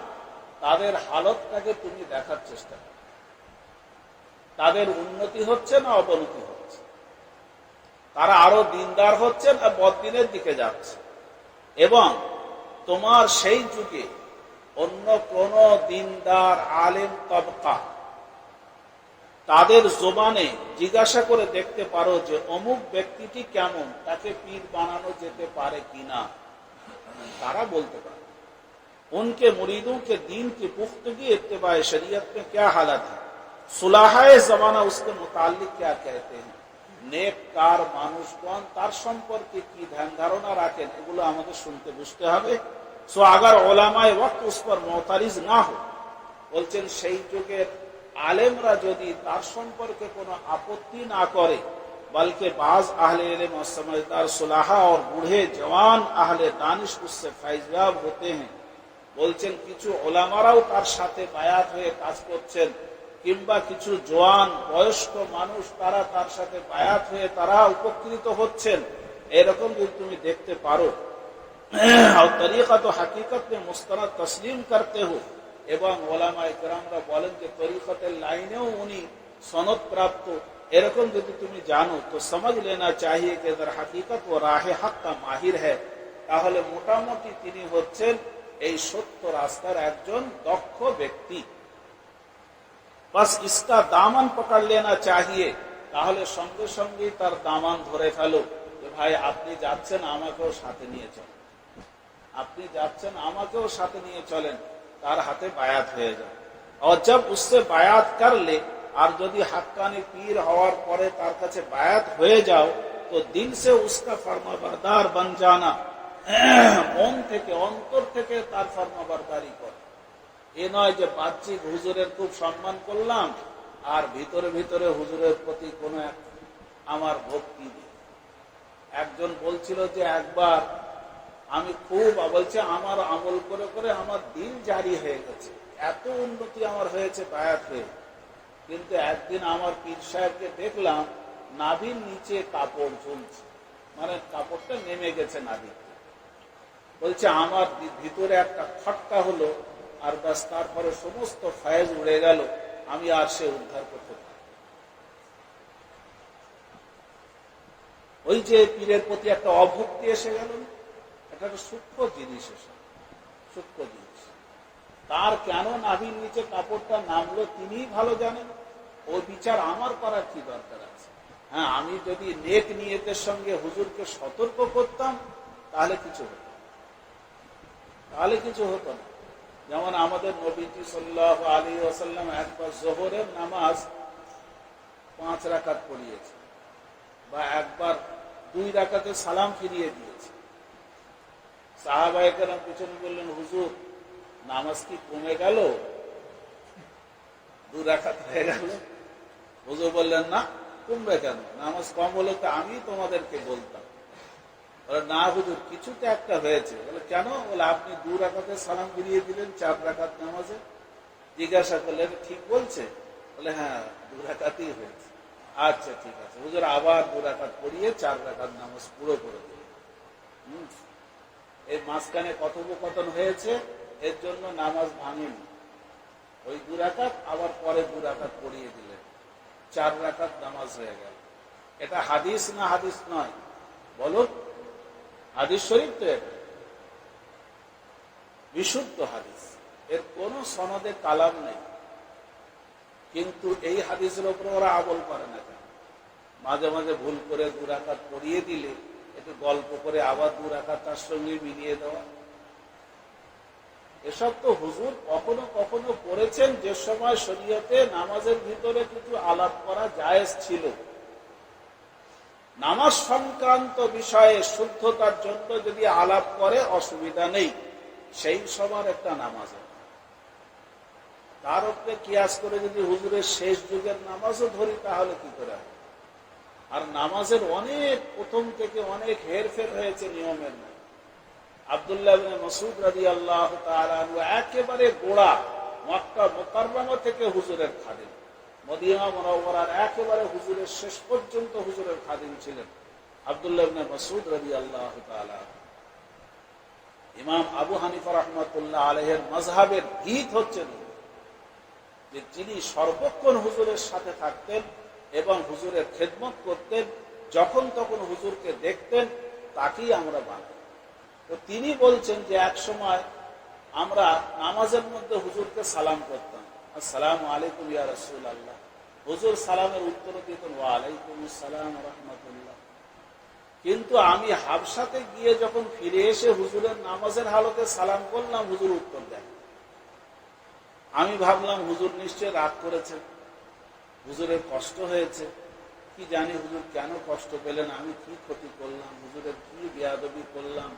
তাদের হালতটাকে তুমি দেখার চেষ্টা করো, তাদের উন্নতি হচ্ছে না অবনতি হচ্ছে, তারা আরো দিনদার হচ্ছে না বদদিনের দিকে যাচ্ছে। এবং তোমার সেই যুগে অন্য কোন দিনদার আলেম তবকা তাদের জবানে জিজ্ঞাসা করে দেখতে পারো যে অমুক ব্যক্তিটি কেমন, তাকে পীর বানানো যেতে পারে কিনা, তারা বলতে পারে। उनके मुरीदों के दीन की पुख्तगी इत्तिबाए शरीयत में क्या हालत है, सुलाहाए जमाना उसके मुताल्लिक क्या कहते हैं, নেককার মানুষগণ তার সম্পর্কে কি ধ্যান ধারণা রাখেন, এগুলো আমাদের শুনতে বুঝতে হবে। সো আগার ওলামায়ে ওয়াক্ত উস পর মুতারিজ না हो, বলছেন সেই যুগের আলেমরা যদি তার সম্পর্কে কোনো আপত্তি না করে, बल्कि बाज अहले इल्म और समझदार सुलाहा और बूढ़े जवान अहले दानिश उससे फैज़याब होते हैं। বলছেন কিছু ওলামারাও তার সাথে বায়াত হয়ে কাজ করছেন, কিংবা কিছু জওয়ান বয়স্ক মানুষ তারা তার সাথে বায়াত হয়ে তারা উপকৃত হচ্ছেন, এরকম যদি তুমি দেখতে পারো। और तरीक़ा तो हकीकत में मुस्तनद तस्लीम करते हो, এবং ওলামায়ে কেরামরা বলেন যে তরিকতের লাইনেও উনি সনদ প্রাপ্ত, এরকম যদি তুমি জানো তো समझ लेना चाहिए कि अगर हकीकत व राह हक का माहिर है, তাহলে মোটামুটি তিনি হচ্ছেন এই সত্য রাস্তার একজন দক্ষ ব্যক্তি। বাস इसका दामन पकड़ लेना चाहिए, তাহলে সঙ্গে সঙ্গেই তার দামান ধরে ফেলো যে ভাই আপনি যাচ্ছেন আমাকেও সাথে নিয়ে চলেন, আপনি যাচ্ছেন আমাকেও সাথে নিয়ে চলেন, তার হাতে বায়াত হয়ে যাও। और जब उससे बायात कर ले আর যদি হাক্কানি পীর হওয়ার পরে তার কাছে বায়াত হয়ে যাও তো দিল সে উসকা ফরমাবরদার বন জানা, মন থেকে অন্তর থেকে তার ফরমাবরদারি কর। এ নয় যে বাহ্যিক হুজুরের খুব সম্মান করলাম আর ভিতরে ভিতরে হুজুরের প্রতি কোনো আমার ভক্তি নেই। একজন বলছিল যে একবার আমি খুব বলছে আমার আমল করে করে আমার দিন জারি হয়ে গেছে, এত উন্নতি আমার হয়েছে বায়াত হয়ে, কিন্তু একদিন আমার পীর সাহেবকে দেখলাম নাভির নিচে কাপড় ঝুলছে, মানে কাপড়টা নেমে গেছে নাভিতে। বলছে আমার ভিতরে একটা খটকা হলো আর ব্যাস, তারপরে সমস্ত ফায়েজ উড়ে গেল, আমি আর সে উদ্ধার করতে পারি। ওই যে পীরের প্রতি একটা অভক্তি এসে গেল, এটা একটা সূক্ষ্ম জিনিস, এসে সূক্ষ্ম জিনিস। তার কেন নাভির নিচে কাপড়টা নামলো তিনিই ভালো জানেন, ওই বিচার আমার করার কি দরকার আছে? হ্যাঁ, আমি যদি নেক নিয়তের সঙ্গে হুজুরকে সতর্ক করতাম তাহলে কিছু হতো না। যেমন আমাদের নবীজি সাল্লাল্লাহু আলাইহি ওয়াসাল্লাম একবার যোহরের নামাজ 5 রাকাত পড়িয়েছে, বা একবার 2 রাকাতে সালাম ফিরিয়ে দিয়েছে। সাহাবায়ে কেরাম পিছনে বললেন, হুজুর নামাজ কি কমে গেল, 2 রাকাত হয়ে গেল? হুজুর বললেন, না, কমবে কেন, নামাজ কম হলে তো আমি তোমাদেরকে বলতাম। বলে, না হুজুর, কিছুতে একটা হয়েছে। বলে, কেন? বলে, আপনি 2 রাকাতে সালাম ফিরিয়ে দিলেন 4 রাকাত নামাজে। জিজ্ঞাসা করলেন, ঠিক বলছে? বলে, হ্যাঁ, 2 রাকাতই হয়েছে। আচ্ছা, ঠিক আছে। হুজুর আবার 2 রাকাত পড়িয়ে 4 রাকাত নামাজ পুরো করে দিলেন। এই মাঝখানে কথোপকথন হয়েছে, এর জন্য নামাজ ভাঙেনি। ওই 2 রাকাত আবার পরে 2 রাকাত পড়িয়ে দিলেন, 4 রাকাত নামাজ হয়ে গেল। এটা হাদিস না হাদিস নয়? বলো, হাদিস শরীফ তো, এটা বিশুদ্ধ হাদিস, এর কোন সনদে কালাম নেই। কিন্তু এই হাদিসের উপর ওরা আমল করে না কেন? মাঝে মাঝে ভুল করে 2 রাকাত পড়িয়ে দিলে একটু গল্প করে আবার 2 রাকাত তার সঙ্গে মিলিয়ে দেওয়া। এসব তো হুজুর কখনো কখনো করেছেন যে সময় শরীয়তে নামাজের ভিতরে কিছু আলাপ করা জায়েজ ছিল। নামাজ সংক্রান্ত বিষয়ে শুদ্ধতার জন্য যদি আলাপ করে অসুবিধা নেই, সেই সবার একটা নামাজ। তার উপরে কিয়াস করে যদি হুজুরের শেষ যুগের নামাজও ধরি তাহলে কি করে হবে? আর নামাজের অনেক প্রথম থেকে অনেক হেরফের হয়েছে নিয়মের মধ্যে। আব্দুল্লাহ ইবনে মাসউদ রাদিয়াল্লাহু তাআলা আনহু একেবারে গোড়া মক্কা মুকাররমা থেকে হুজুরের খাদিম, মদিনা মুনাওয়ারার একেবারে হুজুরের শেষ পর্যন্ত হুজুরের খাদিম ছিলেন আব্দুল্লাহ ইবনে মাসউদ রাদিয়াল্লাহু তাআলা। ইমাম আবু হানিফা রাহমাতুল্লাহ আলাইহির মাযহাবের ভিত হচ্ছেন যে যিনি সর্বক্ষণ হুজুরের সাথে থাকতেন এবং হুজুরের খেদমত করতেন, যখন তখন হুজুরকে দেখতেন, তাকেই আমরা মানি। তো তিনি বলছেন যে এক সময় আমরা নামাজের মধ্যে হুজুরকে সালাম করতাম, আসসালামু আলাইকুম ইয়া রাসূলুল্লাহ। হুজুর সালামের উত্তর দিতেন, ওয়া আলাইকুম আসসালাম ওয়া রাহমাতুল্লাহ। কিন্তু আমি হাবশাতে গিয়ে যখন ফিরে এসে হুজুরের নামাজের হালতে সালাম করলাম, হুজুর উত্তর দেন। আমি ভাবলাম হুজুর নিশ্চয় রাগ করেছেন, হুজুরের কষ্ট হয়েছে। কি জানি হুজুর কেন কষ্ট পেলেন, আমি কি ক্ষতি করলাম, হুজুরের কি বেয়াদবি করলাম।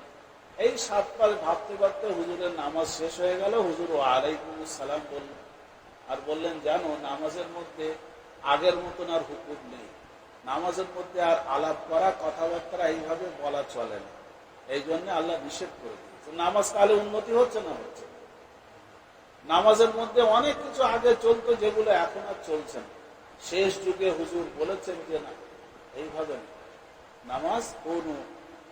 এই 7 পাল ভাবতে ভাবতে হুজুরের নামাজ শেষ হয়ে গেল। হুজুর ওয়া আলাইকুম আসসালাম বললেন, আর বললেন, জানো নামাজের মধ্যে আগের মতন আর হুকুম নেই, নামাজের মধ্যে আর আলাপ করা, কথাবার্তা এইভাবে বলা চলে না। এই জন্য আল্লাহ নিষেধ করে দিয়েছে। নামাজ কালে উন্নতি হচ্ছে না? হচ্ছে। নামাজের মধ্যে অনেক কিছু আগে চলতো যেগুলো এখন আর চলছে না। শেষ যুগে হুজুর বলেছেন যে না, এইভাবে নামাজ কোনো,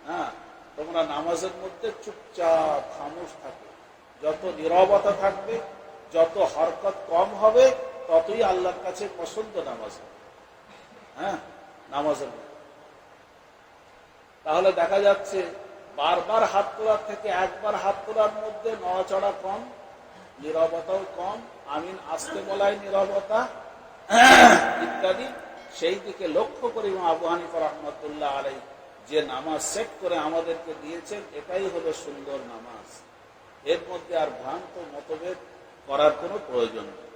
হ্যাঁ, তোমরা নামাজের মধ্যে চুপচাপ খামোশ থাকবে, যত নীরবতা থাকবে, যত হরকত কম হবে, ততই আল্লাহর কাছে পছন্দ নামাজ। হ্যাঁ, নামাজের মধ্যে তাহলে দেখা যাচ্ছে বারবার হাত তোলার থেকে একবার হাত তোলার মধ্যে নড়াচড়া কম, নীরবতাও কম, আমিন আসতে বলাই নীরবতা ইত্যাদি। সেই দিকে লক্ষ্য করে ইমাম আবু হানিফা রাহমাতুল্লাহ আলাইহি যে নামাজ সেট করে আমাদেরকে দিয়েছেন, এটাই হলো সুন্দর নামাজ। এর মধ্যে আর ভ্রান্ত মতভেদ করার কোনো প্রয়োজন নেই।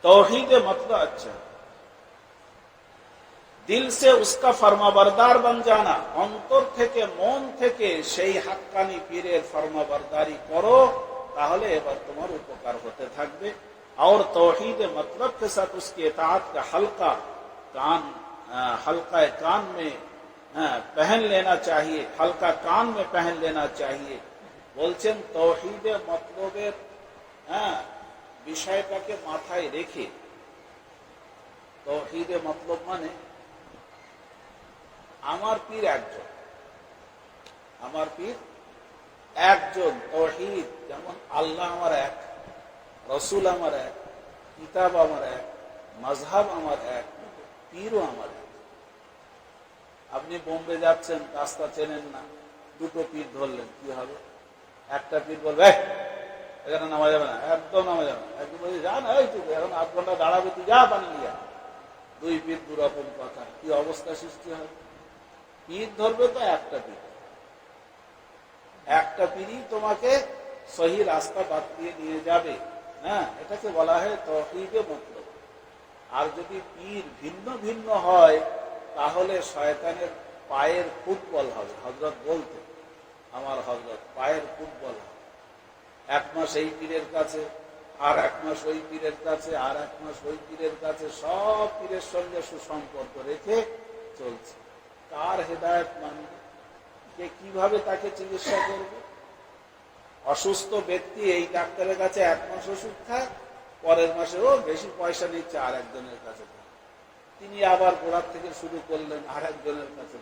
तौहीद मतलब अच्छा दिल से उसका फरमाबरदार बन जाना, অন্তর থেকে মন থেকে সেই হাক্কানি পীরের ফরমাবরদারি করো, তাহলে এবার তোমার উপকার হতে থাকবে। और तौहीद मतलब के साथ उसके इताअत का हल्का कान में पहन लेना चाहिए, हल्का कान में पहन लेना चाहिए। বলছেন তৌহিদে মতলবের বিষয়টাকে মাথায় রেখে, তৌহিদে মতলব মানে আমার পীর একজন, আমার পীর একজন। তৌহিদ যেমন আল্লাহ আমার এক, রসুল আমার এক, কিতাব আমার এক, মাযহাব আমার এক, পীরও আমার এক। আপনি বোম্বে যাচ্ছেন, রাস্তা চেনেন না, দুটো পীর ধরলেন, কি হবে? একটা পীর বলবে এখানে নামা যাবে না, একদম নামা যাবে না। একদম বলছি যা না, এই তুই এখন 8 ঘন্টা দাঁড়াবে, তুই যা পানি নিয়ে যা। দুই পীর দুরকম কথা, কি অবস্থা সৃষ্টি হয়? পীর ধরবে তো একটা পীর, একটা পীরই তোমাকে সহি রাস্তা বাতলিয়ে নিয়ে যাবে। এটাকে বলা হয় তৌহিদে মতলব। আর যদি পীর ভিন্ন ভিন্ন হয়, তাহলে শয়তানের পায়ের ফুটবল হবে। হযরত বলতে, আমার হযরত পায়ের ফুটবল হবে। 1 মাস এই পীরের কাছে, আর 1 মাস ওই পীরের কাছে, আর 1 মাস ওই পীরের কাছে, সব পীরের সঙ্গে সুসম্পর্ক রেখে চলছে। কার হেদায়েত মানবে? কে কিভাবে তাকে চিকিৎসা করবে? অসুস্থ ব্যক্তি এই ডাক্তারের কাছে 1 মাস ওষুধ খায়, পরের মাসে ও বেশি পয়সা নিচ্ছে আর একজনের কাছে, তিনি আবার গোড়ার থেকে শুরু করলেন আর একজনের কাছে।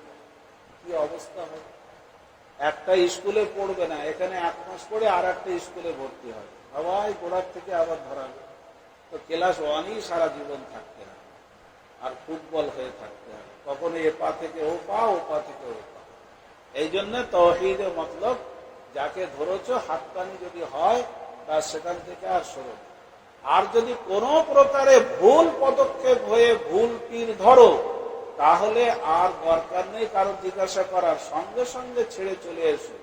কি অবস্থা হয়? একটা স্কুলে পড়বে না, এখানে 1 মাস পড়ে আর একটা স্কুলে ভর্তি হয়, সবাই গোড়ার থেকে আবার ধরাবে। তো ক্লাস 1ই সারা জীবন থাকতে হয়, আর ফুটবল হয়ে থাকতে হয়, কখনো এ পা থেকে ও পা, ও পা থেকে ও পা। এই জন্য তৌহিদে মতলব, যাকে ধরেছো হাক্কানি যদি হয়, তার সেখান থেকে আর সরো না। আর যদি কোনো প্রকারে ভুল পদক্ষেপ হয়ে ভুল পীর ধরো, তাহলে আর দরকার নেই কারো জিজ্ঞাসা করার, সঙ্গে সঙ্গে ছেড়ে চলে এসো।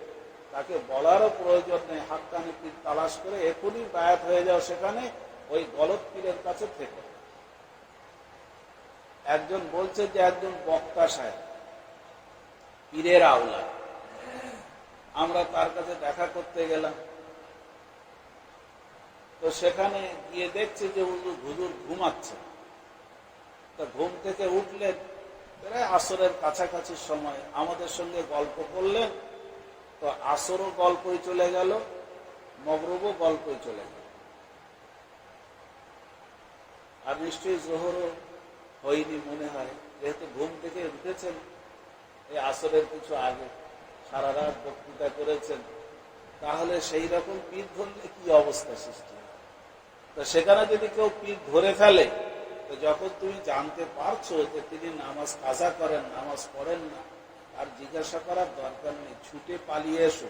তাকে বলারও প্রয়োজন নেই, হাক্কানি পীর তালাশ করে এখনই বায়াত হয়ে যাও সেখানে, ওই গলত পীরের কাছে থেকে। একজন বলছে যে একজন বক্তা সাহেব পীরের আওলা, আমরা তার কাছে দেখা করতে গেলাম। তো সেখানে গিয়ে দেখছে যে হুজুর ঘুমাচ্ছে। তো ঘুম থেকে উঠলেন প্রায় আসরের কাছাকাছি সময়, আমাদের সঙ্গে গল্প করলেন। তো আসরও গল্পই চলে গেল, মগরিবও গল্পই চলে গেল, আর নিশ্চয়ই জোহরও হয়নি মনে হয়, যেহেতু ঘুম থেকে উঠেছেন এই আসরের কিছু আগে, সারা রাত বক্তৃতা করেছেন। তাহলে সেই রকম পীর ধরলে কি অবস্থা সৃষ্টি হয়? তো সেখানে যদি কেউ পীর ধরে ফেলে, তো যখন তুমি জানতে পারছো যে তিনি নামাজ কাজা করেন, নামাজ পড়েন না, আর জিজ্ঞাসা করার দরকার নেই, ছুটে পালিয়ে এসো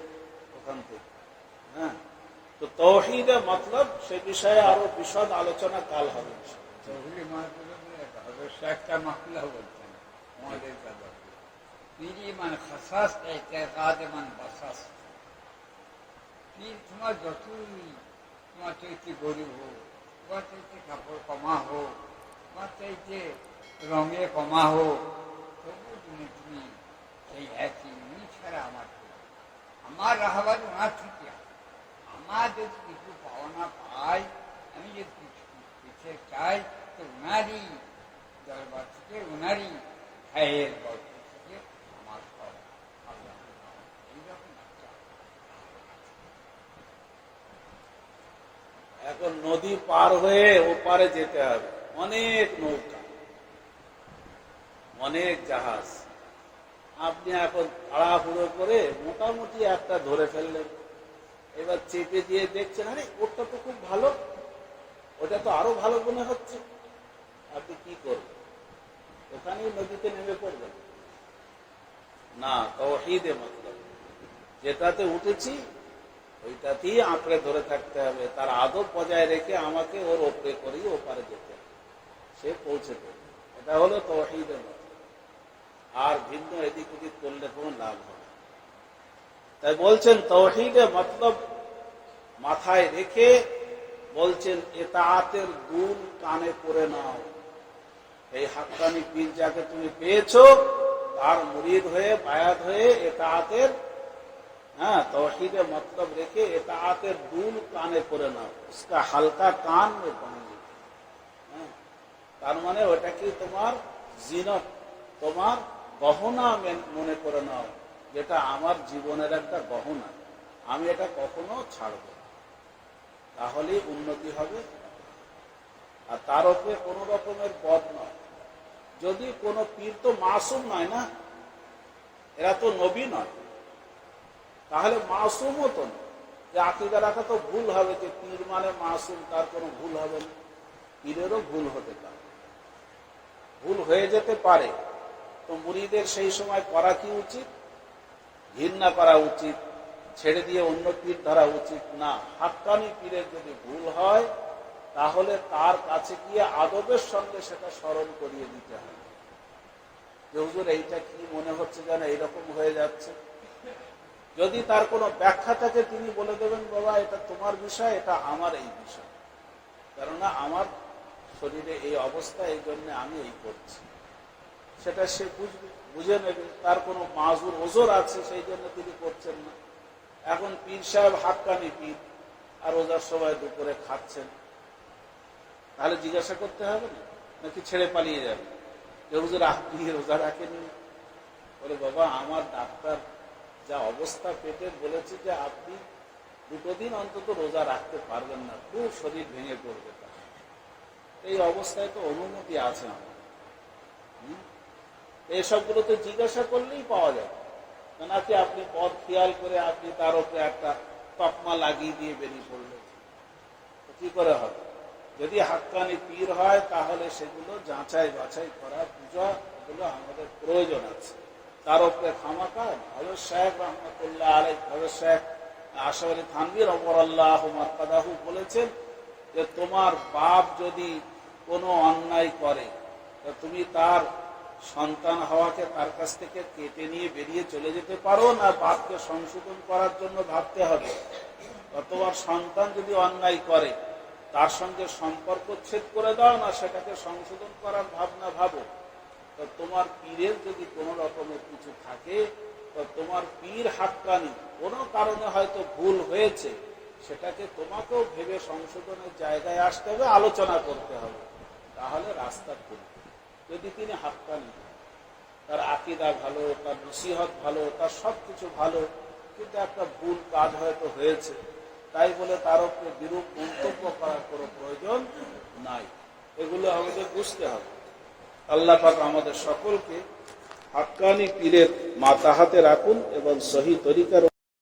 ওখান থেকে। তো তৌহিদে মতলব, সে বিষয়ে আরো বিশদ আলোচনা কাল হবে। একটা মামলা বলছেন আমাদের কাছে, পীর মান খাসাস এতেকাদ মান বাসাস। পীর তোমার যতই তোমার চাইতে গরিব হোক, তোমার চাইতে কাপড় কমা হোক, তোমার চাইতে রঙে কমা হোক, তবু তুমি সেই একই উনি ছাড়া আমার রাহাবাদ ওনার থেকে। আমার যদি কিছু পাওনা পাই, আমি যদি কিছু পিছিয়ে চাই, তো উনারই দরবার থেকে, উনারই খায়ের গল্প থেকে আমার সব আল্লাহ এইরকম একটা। এখন নদী পার হয়ে ওপারে যেতে হবে, অনেক নৌকা, অনেক জাহাজ। আপনি এখন তাড়াহুড়ো করে মোটামুটি একটা ধরে ফেললেন, এবার চেপে দিয়ে দেখছেন আরে ওটা তো খুব ভালো, ওটা তো আরো ভালো মনে হচ্ছে। আপনি কি করবেন? ওখানেই নদীতে নেমে পড়বেন না। তাওহীদে মতলব, যেটাতে উঠেছি ওইটাতেই আঁকড়ে ধরে থাকতে হবে, তার আদব বজায় রেখে আমাকে ওর ওপরে করেই ওপারে যেতে হবে, সে পৌঁছে দেবে। এটা হলো তাওহীদে মতলব। আর ভিন্ন এদিক ওদিক করলে কোনো লাভ হবে। তাই বলছেন তাওহীদে মতলব মাথায় রেখে বলছেন এতাআতের দুল কানে করে নাও। এই হাক্কানি পীর যাকে তুমি পেয়েছো তার মুরিদ হয়ে বায়াত হয়ে এতাআতের तौहीद मतलब রেখে এতাআতের দুল কানে করে নাও, उसका हल्का कान में बांध लो। তার মানে ওটা কি তোমার জিনত, তোমার গহনা মনে করে নাও, যেটা আমার জীবনের একটা গহনা, আমি এটা কখনো ছাড়ব না, তাহলেই উন্নতি হবে। আর তার উপরে কোনো রকমের বদ নয়। যদি কোনো পীর তো মাসুম নয় না, এরা তো নবী নয়, তাহলে মাসুমও তো না, যে আকীদা রাখা তো ভুল হবে যে পীর মানে মাসুম, তার কোনো ভুল হবে না। পীরেরও ভুল হতে পারে, ভুল হয়ে যেতে পারে। তো মুরিদের সেই সময় করা কি উচিত? ঘৃণা করা উচিত, ছেড়ে দিয়ে অন্য পীর ধরা উচিত না। হাক্কানি পীরের যদি ভুল হয় তাহলে তার কাছে গিয়ে আদবের সঙ্গে সেটা স্মরণ করিয়ে দিতে হবে যে হুজুর এইটা কি মনে হচ্ছে যেন এইরকম হয়ে যাচ্ছে। যদি তার কোনো ব্যাখ্যা থাকে তিনি বলে দেবেন, বাবা এটা তোমার বিষয়, এটা আমার এই বিষয়, কেননা আমার শরীরে এই অবস্থা, এই জন্য আমি এই করছি। সেটা সে বুঝবে, বুঝে নেবে। তার কোনো মাজুর ওজোর আছে, সেই জন্য তিনি করছেন না। এখন পীর সাহেব হাক্কানি পীর আর রোজার সময় দুপুরে খাচ্ছেন, তাহলে জিজ্ঞাসা করতে হবে না, নাকি ছেড়ে পালিয়ে যাবে যে হুজুর আপনি রোজা রাখেননি? বলে বাবা আমার ডাক্তার যা অবস্থা পেটের বলেছে যে আপনি 2 দিন অন্তত রোজা রাখতে পারবেন না, খুব শরীর ভেঙে পড়বে। এই অবস্থায় তো অনুমতি আছে আমার। এইসবগুলো তো জিজ্ঞাসা করলেই পাওয়া যাবে, নাকি আপনি পথ খেয়াল করে আপনি তার উপরে একটা তকমা লাগিয়ে দিয়ে বেরিয়ে পড়লেন, কি করে হবে? যদি হাক্কানি পীর হয় তাহলে সেগুলো যাচাই বাছাই করা, পূজা, এগুলো আমাদের প্রয়োজন আছে। তার উপরে খামাকা হযরত শাইখ রহমাতুল্লাহ আলাইহি, হযরত শাইখ আশরাফ আলী থানভী রাদিয়াল্লাহু মারকাদাহু বলেছেন যে তোমার বাপ যদি কোনো অন্যায় করে তো তুমি তার সন্তান হওয়াকে তার কাছ থেকে কেটে নিয়ে বেরিয়ে চলে যেতে পারো, না বাপকে সংশোধন করার জন্য ভাবতে হবে? তোমার সন্তান যদি অন্যায় করে তার সঙ্গে সম্পর্ক ছেদ করে দাও, না সেটাকে সংশোধন করার ভাবনা ভাবো? তো তোমার পীরের যদি কোনো রকমের কিছু থাকে, তো তোমার পীর হাক্কানি কোনো কারণে হয়তো ভুল হয়েছে, সেটাকে তোমাকেও ভেবে সংশোধনের জায়গায় আসতে হবে, আলোচনা করতে হবে, তাহলে রাস্তা খুলবে। যদি তিনি হাক্কানি, তার আকীদা ভালো, তার নসিহত ভালো, তার সব কিছু ভালো, কিন্তু একটা ভুল কাজ হয়তো হয়েছে, তাই বলে তার উপরে বিরূপ মন্তব্য করার কোনো প্রয়োজন নাই। এগুলো আমাদের বুঝতে হবে। আল্লাহ পাক আমাদের সকলকে হাক্কানি পীরের মাতাহাতে রাখুন এবং সহি তরিকার